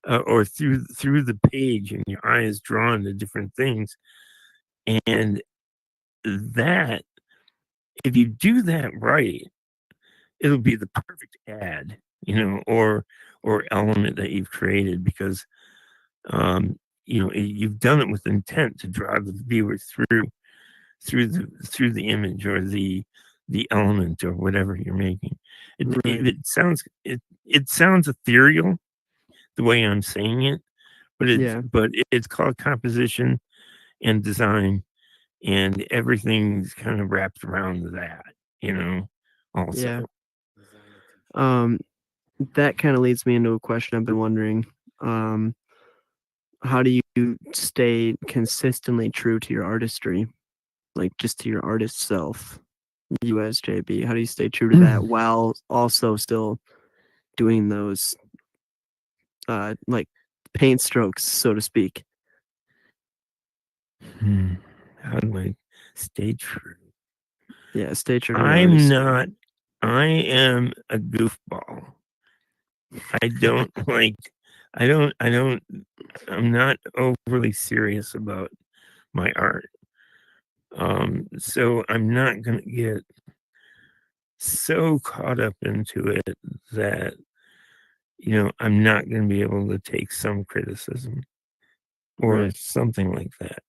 or through the page, and your eye is drawn to different things. And that, if you do that right, it'll be the perfect ad, or element that you've created, because you've done it with intent to draw the viewer through the image, or the element, or whatever you're making. It sounds ethereal the way I'm saying it, but it's called composition and design, and everything's kind of wrapped around that, also. Yeah. That kind of leads me into a question I've been wondering. How do you stay consistently true to your artistry, like just to your artist self, USJB? How do you stay true to that while also still doing those, like paint strokes, so to speak? How do I stay true? Yeah, stay true to your artistry. I am a goofball. I'm not overly serious about my art. So I'm not going to get so caught up into it that, I'm not going to be able to take some criticism or something like that,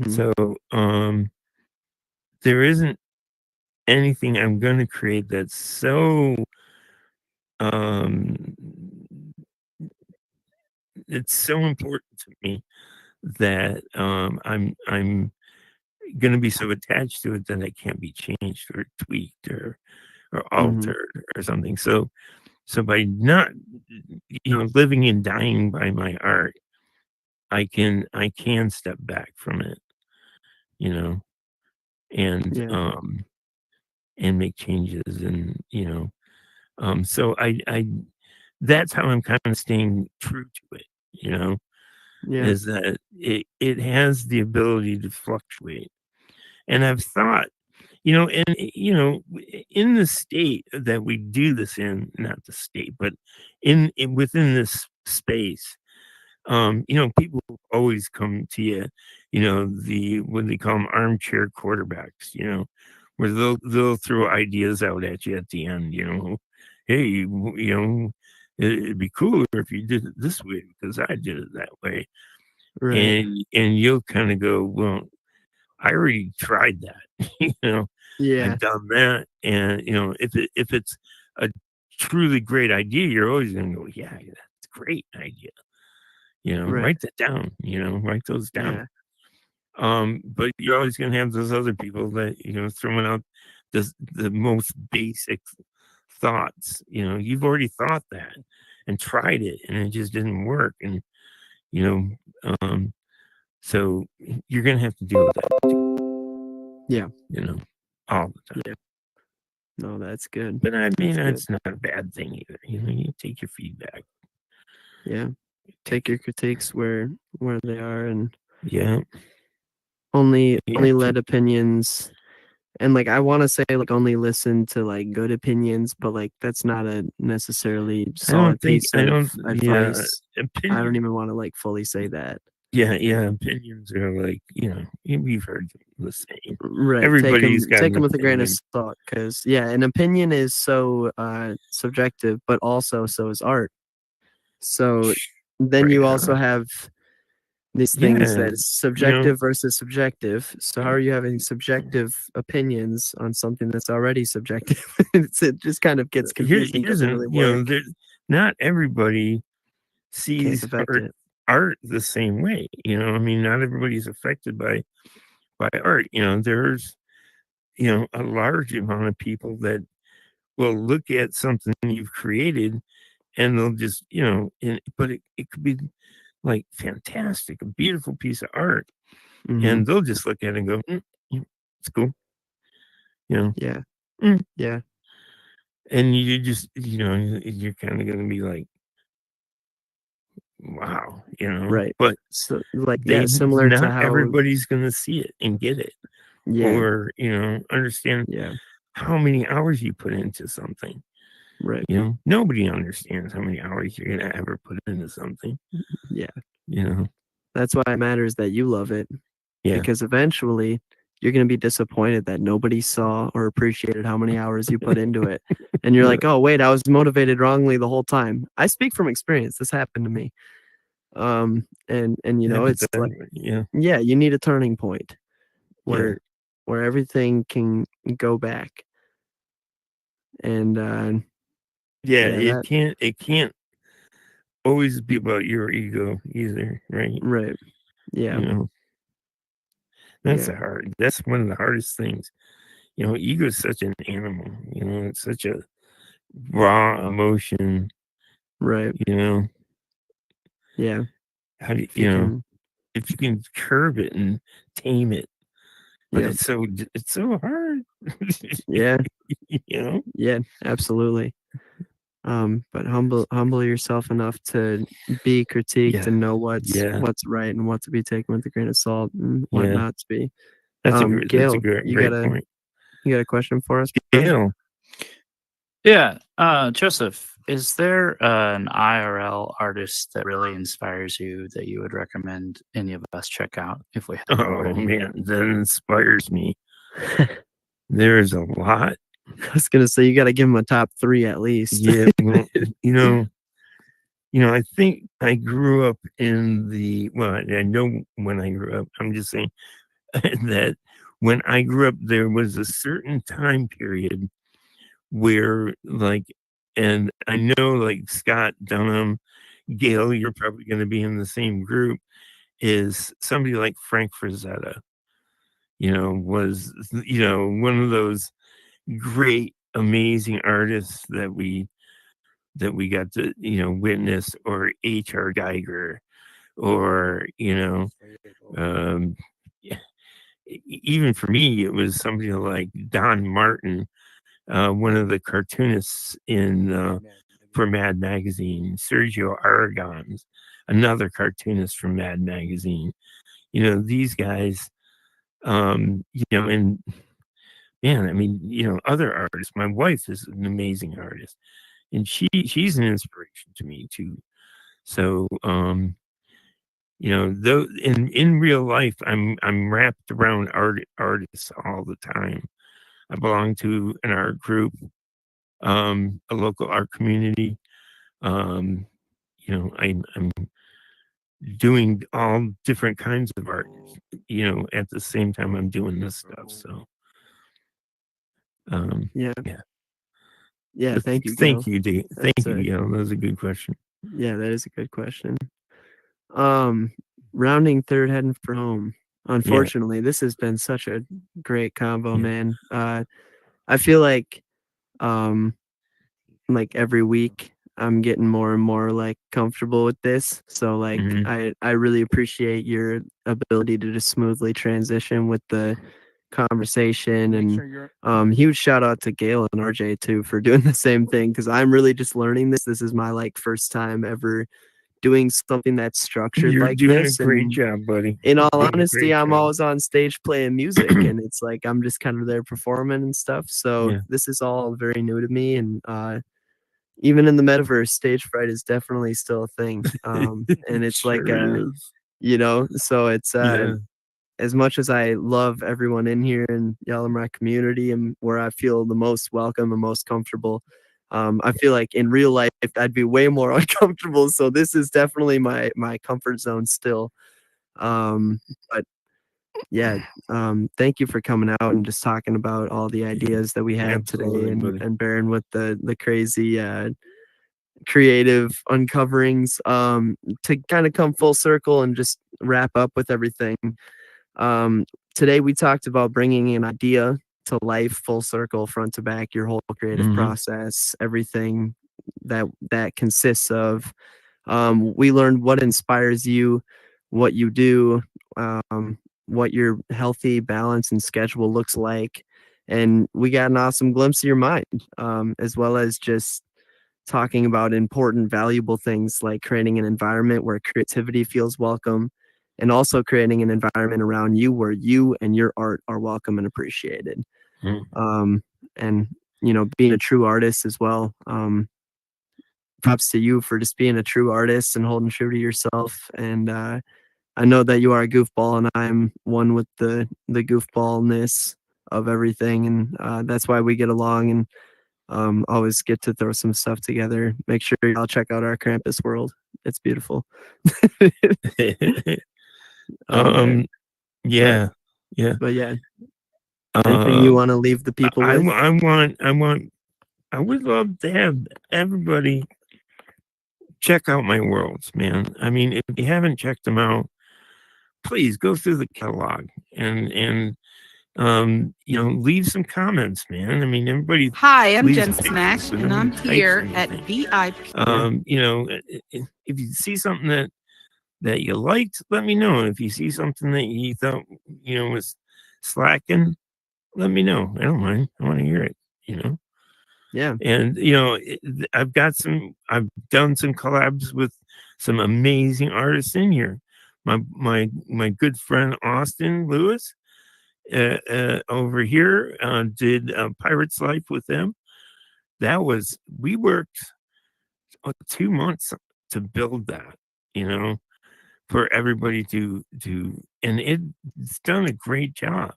So, there isn't anything I'm going to create that's so, it's so important to me that I'm going to be so attached to it that it can't be changed or tweaked or altered or something. So by not, living and dying by my art, I can step back from it, and make changes, and so I that's how I'm kind of staying true to it, is that it has the ability to fluctuate. And I've thought, in the state that we do this in, not the state, but within this space, people always come to you, what they call them, armchair quarterbacks, where they'll throw ideas out at you at the end, hey, it'd be cooler if you did it this way because I did it that way. Right. And you'll kind of go, well, I already tried that, I've done that. And, if it's a truly great idea, you're always going to go, yeah, that's a great idea. Write that down, write those down. But you're always going to have those other people that, throwing out the most basic thoughts. You've already thought that and tried it and it just didn't work. And, so you're going to have to deal with that too. Yeah. All the time. Yeah. No, that's good. But I mean, it's not a bad thing either. You take your feedback. Yeah. Take your critiques where they are, and only let opinions, and like I want to say like only listen to like good opinions, but like that's not a necessarily solid piece of advice. I don't even want to like fully say that. Yeah, opinions are like, we've heard the same. Right. Everybody's got take them an with a grain of opinion. salt, because an opinion is so subjective, but also so is art. So then you also have these things that is subjective versus subjective. So how are you having subjective opinions on something that's already subjective? It just kind of gets confusing. Doesn't really work. Not everybody sees art the same way. I mean, not everybody's affected by art. There's a large amount of people that will look at something you've created and they'll just, but it could be like fantastic, a beautiful piece of art. And they'll just look at it and go, it's cool. Yeah. Yeah. and you just, you're kind of going to be like, wow, Right. but So like similar to not how everybody's going to see it and get it, or understand how many hours you put into something. Right. Nobody understands how many hours you're going to ever put into something. Yeah. That's why it matters that you love it. Yeah. Because eventually you're going to be disappointed that nobody saw or appreciated how many hours you put into it. And you're like, oh, wait, I was motivated wrongly the whole time. I speak from experience. This happened to me. And it's like, you need a turning point where everything can go back. And it can't always be about your ego either, right? Right. Yeah. That's one of the hardest things. Ego is such an animal, it's such a raw emotion. Right. Yeah. How do you, if you can curb it and tame it, but it's so hard. Yeah. Yeah, absolutely. But humble yourself enough to be critiqued and know what's right and what to be taken with a grain of salt and what not to be. That's a Gail, great point. You got a question for us? Gail. Yeah, Joseph, is there an IRL artist that really inspires you that you would recommend any of us check out if we haven't already? Man, that inspires me. There's a lot. I was gonna say you got to give him a top 3 at least. Yeah, well, I think I grew up in I know when I grew up. I'm just saying that when I grew up, there was a certain time period where, and I know, like Scott Dunham, Gail, you're probably going to be in the same group, is somebody like Frank Frazetta, was, one of those great, amazing artists that we got to, witness, or H.R. Geiger, or, even for me, it was somebody like Don Martin, one of the cartoonists for Mad Magazine, Sergio Aragon's, another cartoonist from Mad Magazine. These guys, and man, I mean, other artists. My wife is an amazing artist, and she's an inspiration to me too. So, though in real life, I'm wrapped around artists all the time. I belong to an art group, a local art community. I'm doing all different kinds of art, at the same time I'm doing this stuff. So, yeah. Thank you. Thank Gail. you, Dave. Thank you, Gail. That was a good question. Yeah, that is a good question. Rounding third, heading for home. Unfortunately, this has been such a great combo, man. I feel like every week I'm getting more and more comfortable with this. So I really appreciate your ability to just smoothly transition with the conversation, and huge shout out to Gail and RJ too for doing the same thing, because I'm really just learning this. This is my first time ever doing something that's structured You're like doing this. a great And job, buddy. in all You're doing a honesty, great I'm job. always on stage playing music, and it's like I'm just kind of there performing and stuff. So this is all very new to me, and even in the metaverse, stage fright is definitely still a thing. And it's Sure is. so it's as much as I love everyone in here and y'all in my community and where I feel the most welcome and most comfortable, I feel like in real life I'd be way more uncomfortable. So this is definitely my comfort zone still. But yeah, thank you for coming out and just talking about all the ideas that we had today, and bearing with the crazy creative uncoverings, to kind of come full circle and just wrap up with everything. Today we talked about bringing an idea to life full circle, front to back, your whole creative process, everything that consists of. We learned what inspires you, what you do, what your healthy balance and schedule looks like, and we got an awesome glimpse of your mind, as well as just talking about important, valuable things like creating an environment where creativity feels welcome, and also creating an environment around you where you and your art are welcome and appreciated. And being a true artist as well. Props to you for just being a true artist and holding true to yourself. And I know that you are a goofball, and I'm one with the goofballness of everything, and that's why we get along and always get to throw some stuff together. Make sure y'all check out our Krampus world. It's beautiful. Yeah. But yeah. Anything you want to leave the people with? I would love to have everybody check out my worlds, man. I mean, if you haven't checked them out, please go through the catalog and leave some comments, man. I mean, everybody. Hi, I'm leaves Jen pictures, Smack, so and nobody I'm types here at anything. VIP. If you see something that you liked, let me know. If you see something that you thought was slacking, let me know. I don't mind. I want to hear it. Yeah. And I've done some collabs with some amazing artists in here. My good friend Austin Lewis over here did Pirate's Life with them. We worked 2 months to build that, for everybody to and it's done a great job.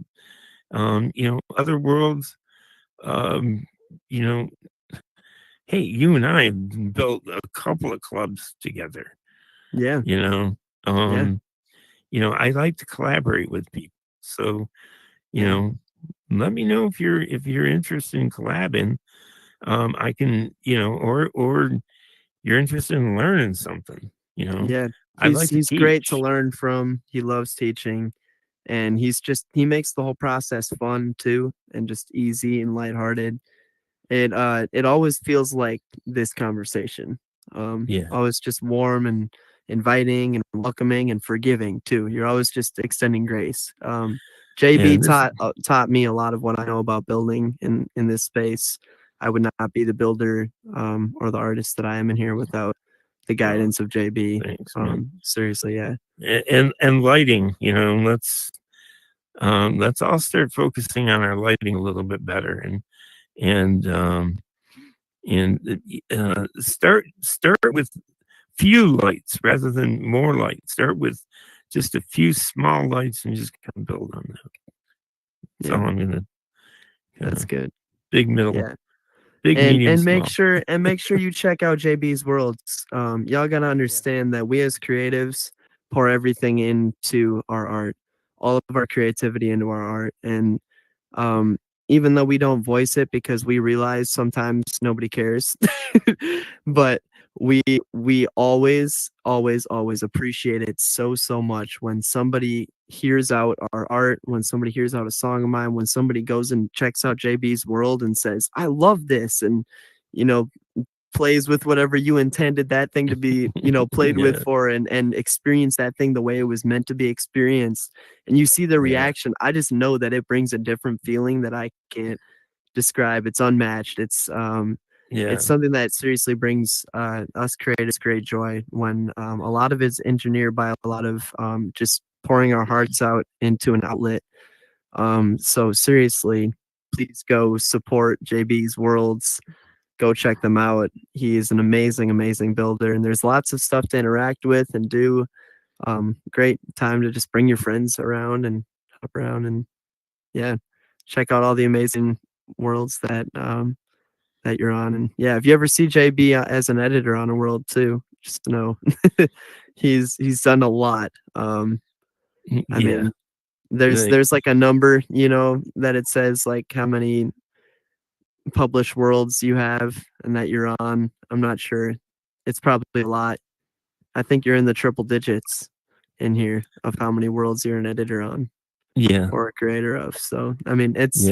Other worlds, hey, you and I have built a couple of clubs together. Yeah. I like to collaborate with people. So, let me know if you're interested in collabing. I can, or you're interested in learning something, Yeah. I like to He's great to teach. learn from. He loves teaching, and he makes the whole process fun too, and just easy and lighthearted. It always feels like this conversation. Yeah. Always just warm and inviting and welcoming and forgiving too. You're always just extending grace. JB taught me a lot of what I know about building in this space. I would not be the builder or the artist that I am in here without the guidance of JB. Thanks, man. Seriously, yeah. And lighting, let's all start focusing on our lighting a little bit better and start with few lights rather than more lights. Start with just a few small lights and just kind of build on that. That's all I'm gonna. That's good. Big middle. Yeah. Big medium. And make small. sure you check out JB's worlds. Y'all gotta understand that we as creatives pour everything into our art, all of our creativity into our art, and even though we don't voice it because we realize sometimes nobody cares, but we always appreciate it so much when somebody hears out our art, when somebody hears out a song of mine, when somebody goes and checks out JB's world and says, I love this, and plays with whatever you intended that thing to be played with for, and experience that thing the way it was meant to be experienced, and you see the reaction. I just know that it brings a different feeling that I can't describe. It's unmatched. It's something that seriously brings us creatives great joy, when a lot of it's engineered by a lot of just pouring our hearts out into an outlet. So seriously, please go support JB's worlds. Go check them out. He is an amazing builder, and there's lots of stuff to interact with and do. Great time to just bring your friends around and hop around and check out all the amazing worlds that you're on. And if you ever see JB as an editor on a world too, just know he's done a lot. I mean, there's like a number, that it says like how many published worlds you have and that you're on. I'm not sure. It's probably a lot. I think you're in the triple digits in here of how many worlds you're an editor on. Or a creator of. So I mean, it's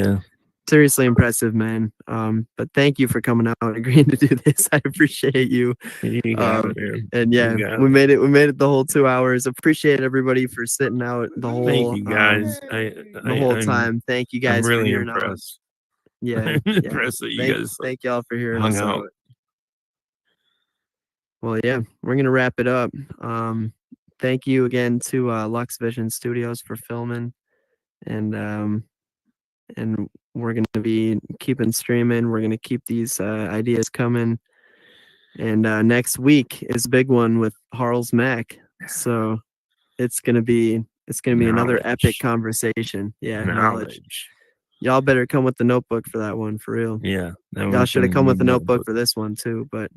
seriously impressive, man. But thank you for coming out and agreeing to do this. I appreciate you. You got it, man. And we made it the whole 2 hours. Appreciate everybody for sitting out the whole Thank you guys. the whole time. Thank you guys I'm really for hearing out. impressed. Yeah. The yeah. rest of you guys Thank y'all for hearing hung us out. out. Well, yeah, we're gonna wrap it up. Thank you again to Lux Vision Studios for filming, and we're gonna be keeping streaming. We're gonna keep these ideas coming, and next week is a big one with Harl's Mac. So it's gonna be another epic conversation. Yeah, knowledge. Y'all better come with the notebook for that one, for real. Yeah, y'all should have come with the notebook for this one too, but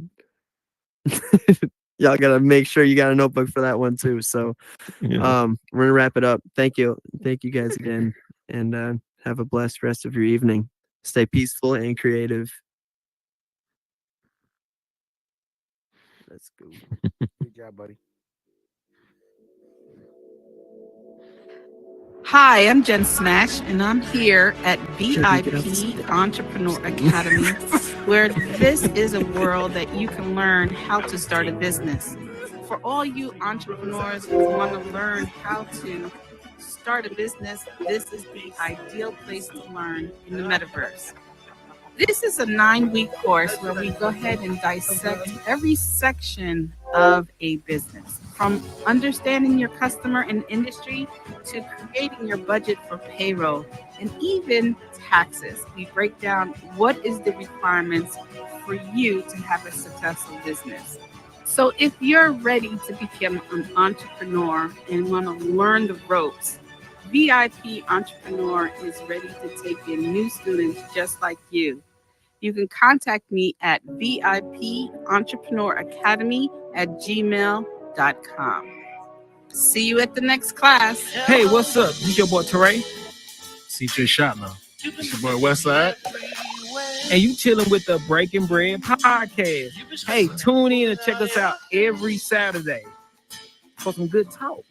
y'all gotta make sure you got a notebook for that one too. So Yeah. we're gonna wrap it up. Thank you guys again, and have a blessed rest of your evening. Stay peaceful and creative. Let's go. Good job, buddy. Hi, I'm Jen Smash, and I'm here at VIP Entrepreneur Academy, where this is a world that you can learn how to start a business. For all you entrepreneurs who want to learn how to start a business, this is the ideal place to learn in the metaverse. This is a 9-week course where we go ahead and dissect every section of a business, from understanding your customer and industry to creating your budget for payroll and even taxes. We break down what is the requirements for you to have a successful business. So if you're ready to become an entrepreneur and want to learn the ropes, VIP Entrepreneur is ready to take in new students just like you. You can contact me at vipentrepreneur@gmail.com. See you at the next class. Hey, what's up? This your boy Teray. CJ Shotner. It's your boy Westside. And you chilling with the Breaking Bread podcast. Hey, tune in and check us out every Saturday for some good talk.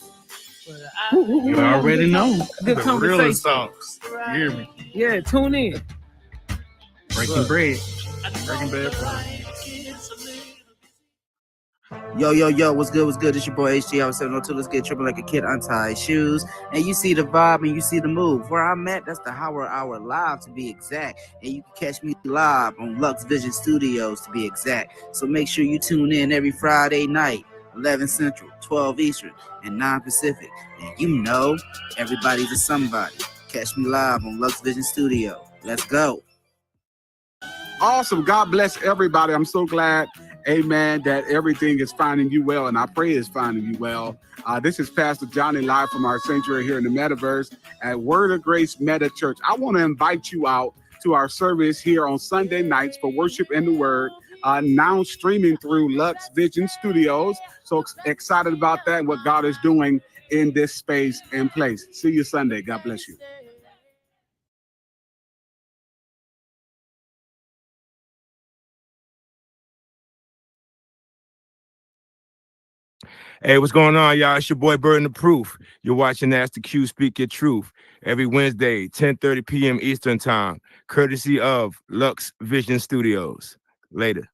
You already know. Good The conversation. realest talks. You hear me? Yeah, tune in. Breaking Bread. Breaking Bread. Yo, what's good? It's your boy HG. I was 702. Let's get tripping like a kid untie shoes. And you see the vibe and you see the move. Where I'm at, that's the Howard Hour Live to be exact. And you can catch me live on Lux Vision Studios to be exact. So make sure you tune in every Friday night, 11 Central, 12 Eastern, and 9 Pacific. And you know, everybody's a somebody. Catch me live on Lux Vision Studio. Let's go. Awesome. God bless everybody. I'm so glad, amen, that everything is finding you well, and I pray it's finding you well. This is Pastor Johnny live from our sanctuary here in the Metaverse at Word of Grace Meta Church. I want to invite you out to our service here on Sunday nights for worship and the Word, now streaming through Lux Vision Studios. So excited about that and what God is doing in this space and place. See you Sunday. God bless you. Hey, what's going on, y'all? It's your boy Burden of Proof. You're watching Ask the Q Speak Your Truth every Wednesday, 10:30 p.m. Eastern Time, courtesy of Lux Vision Studios. Later.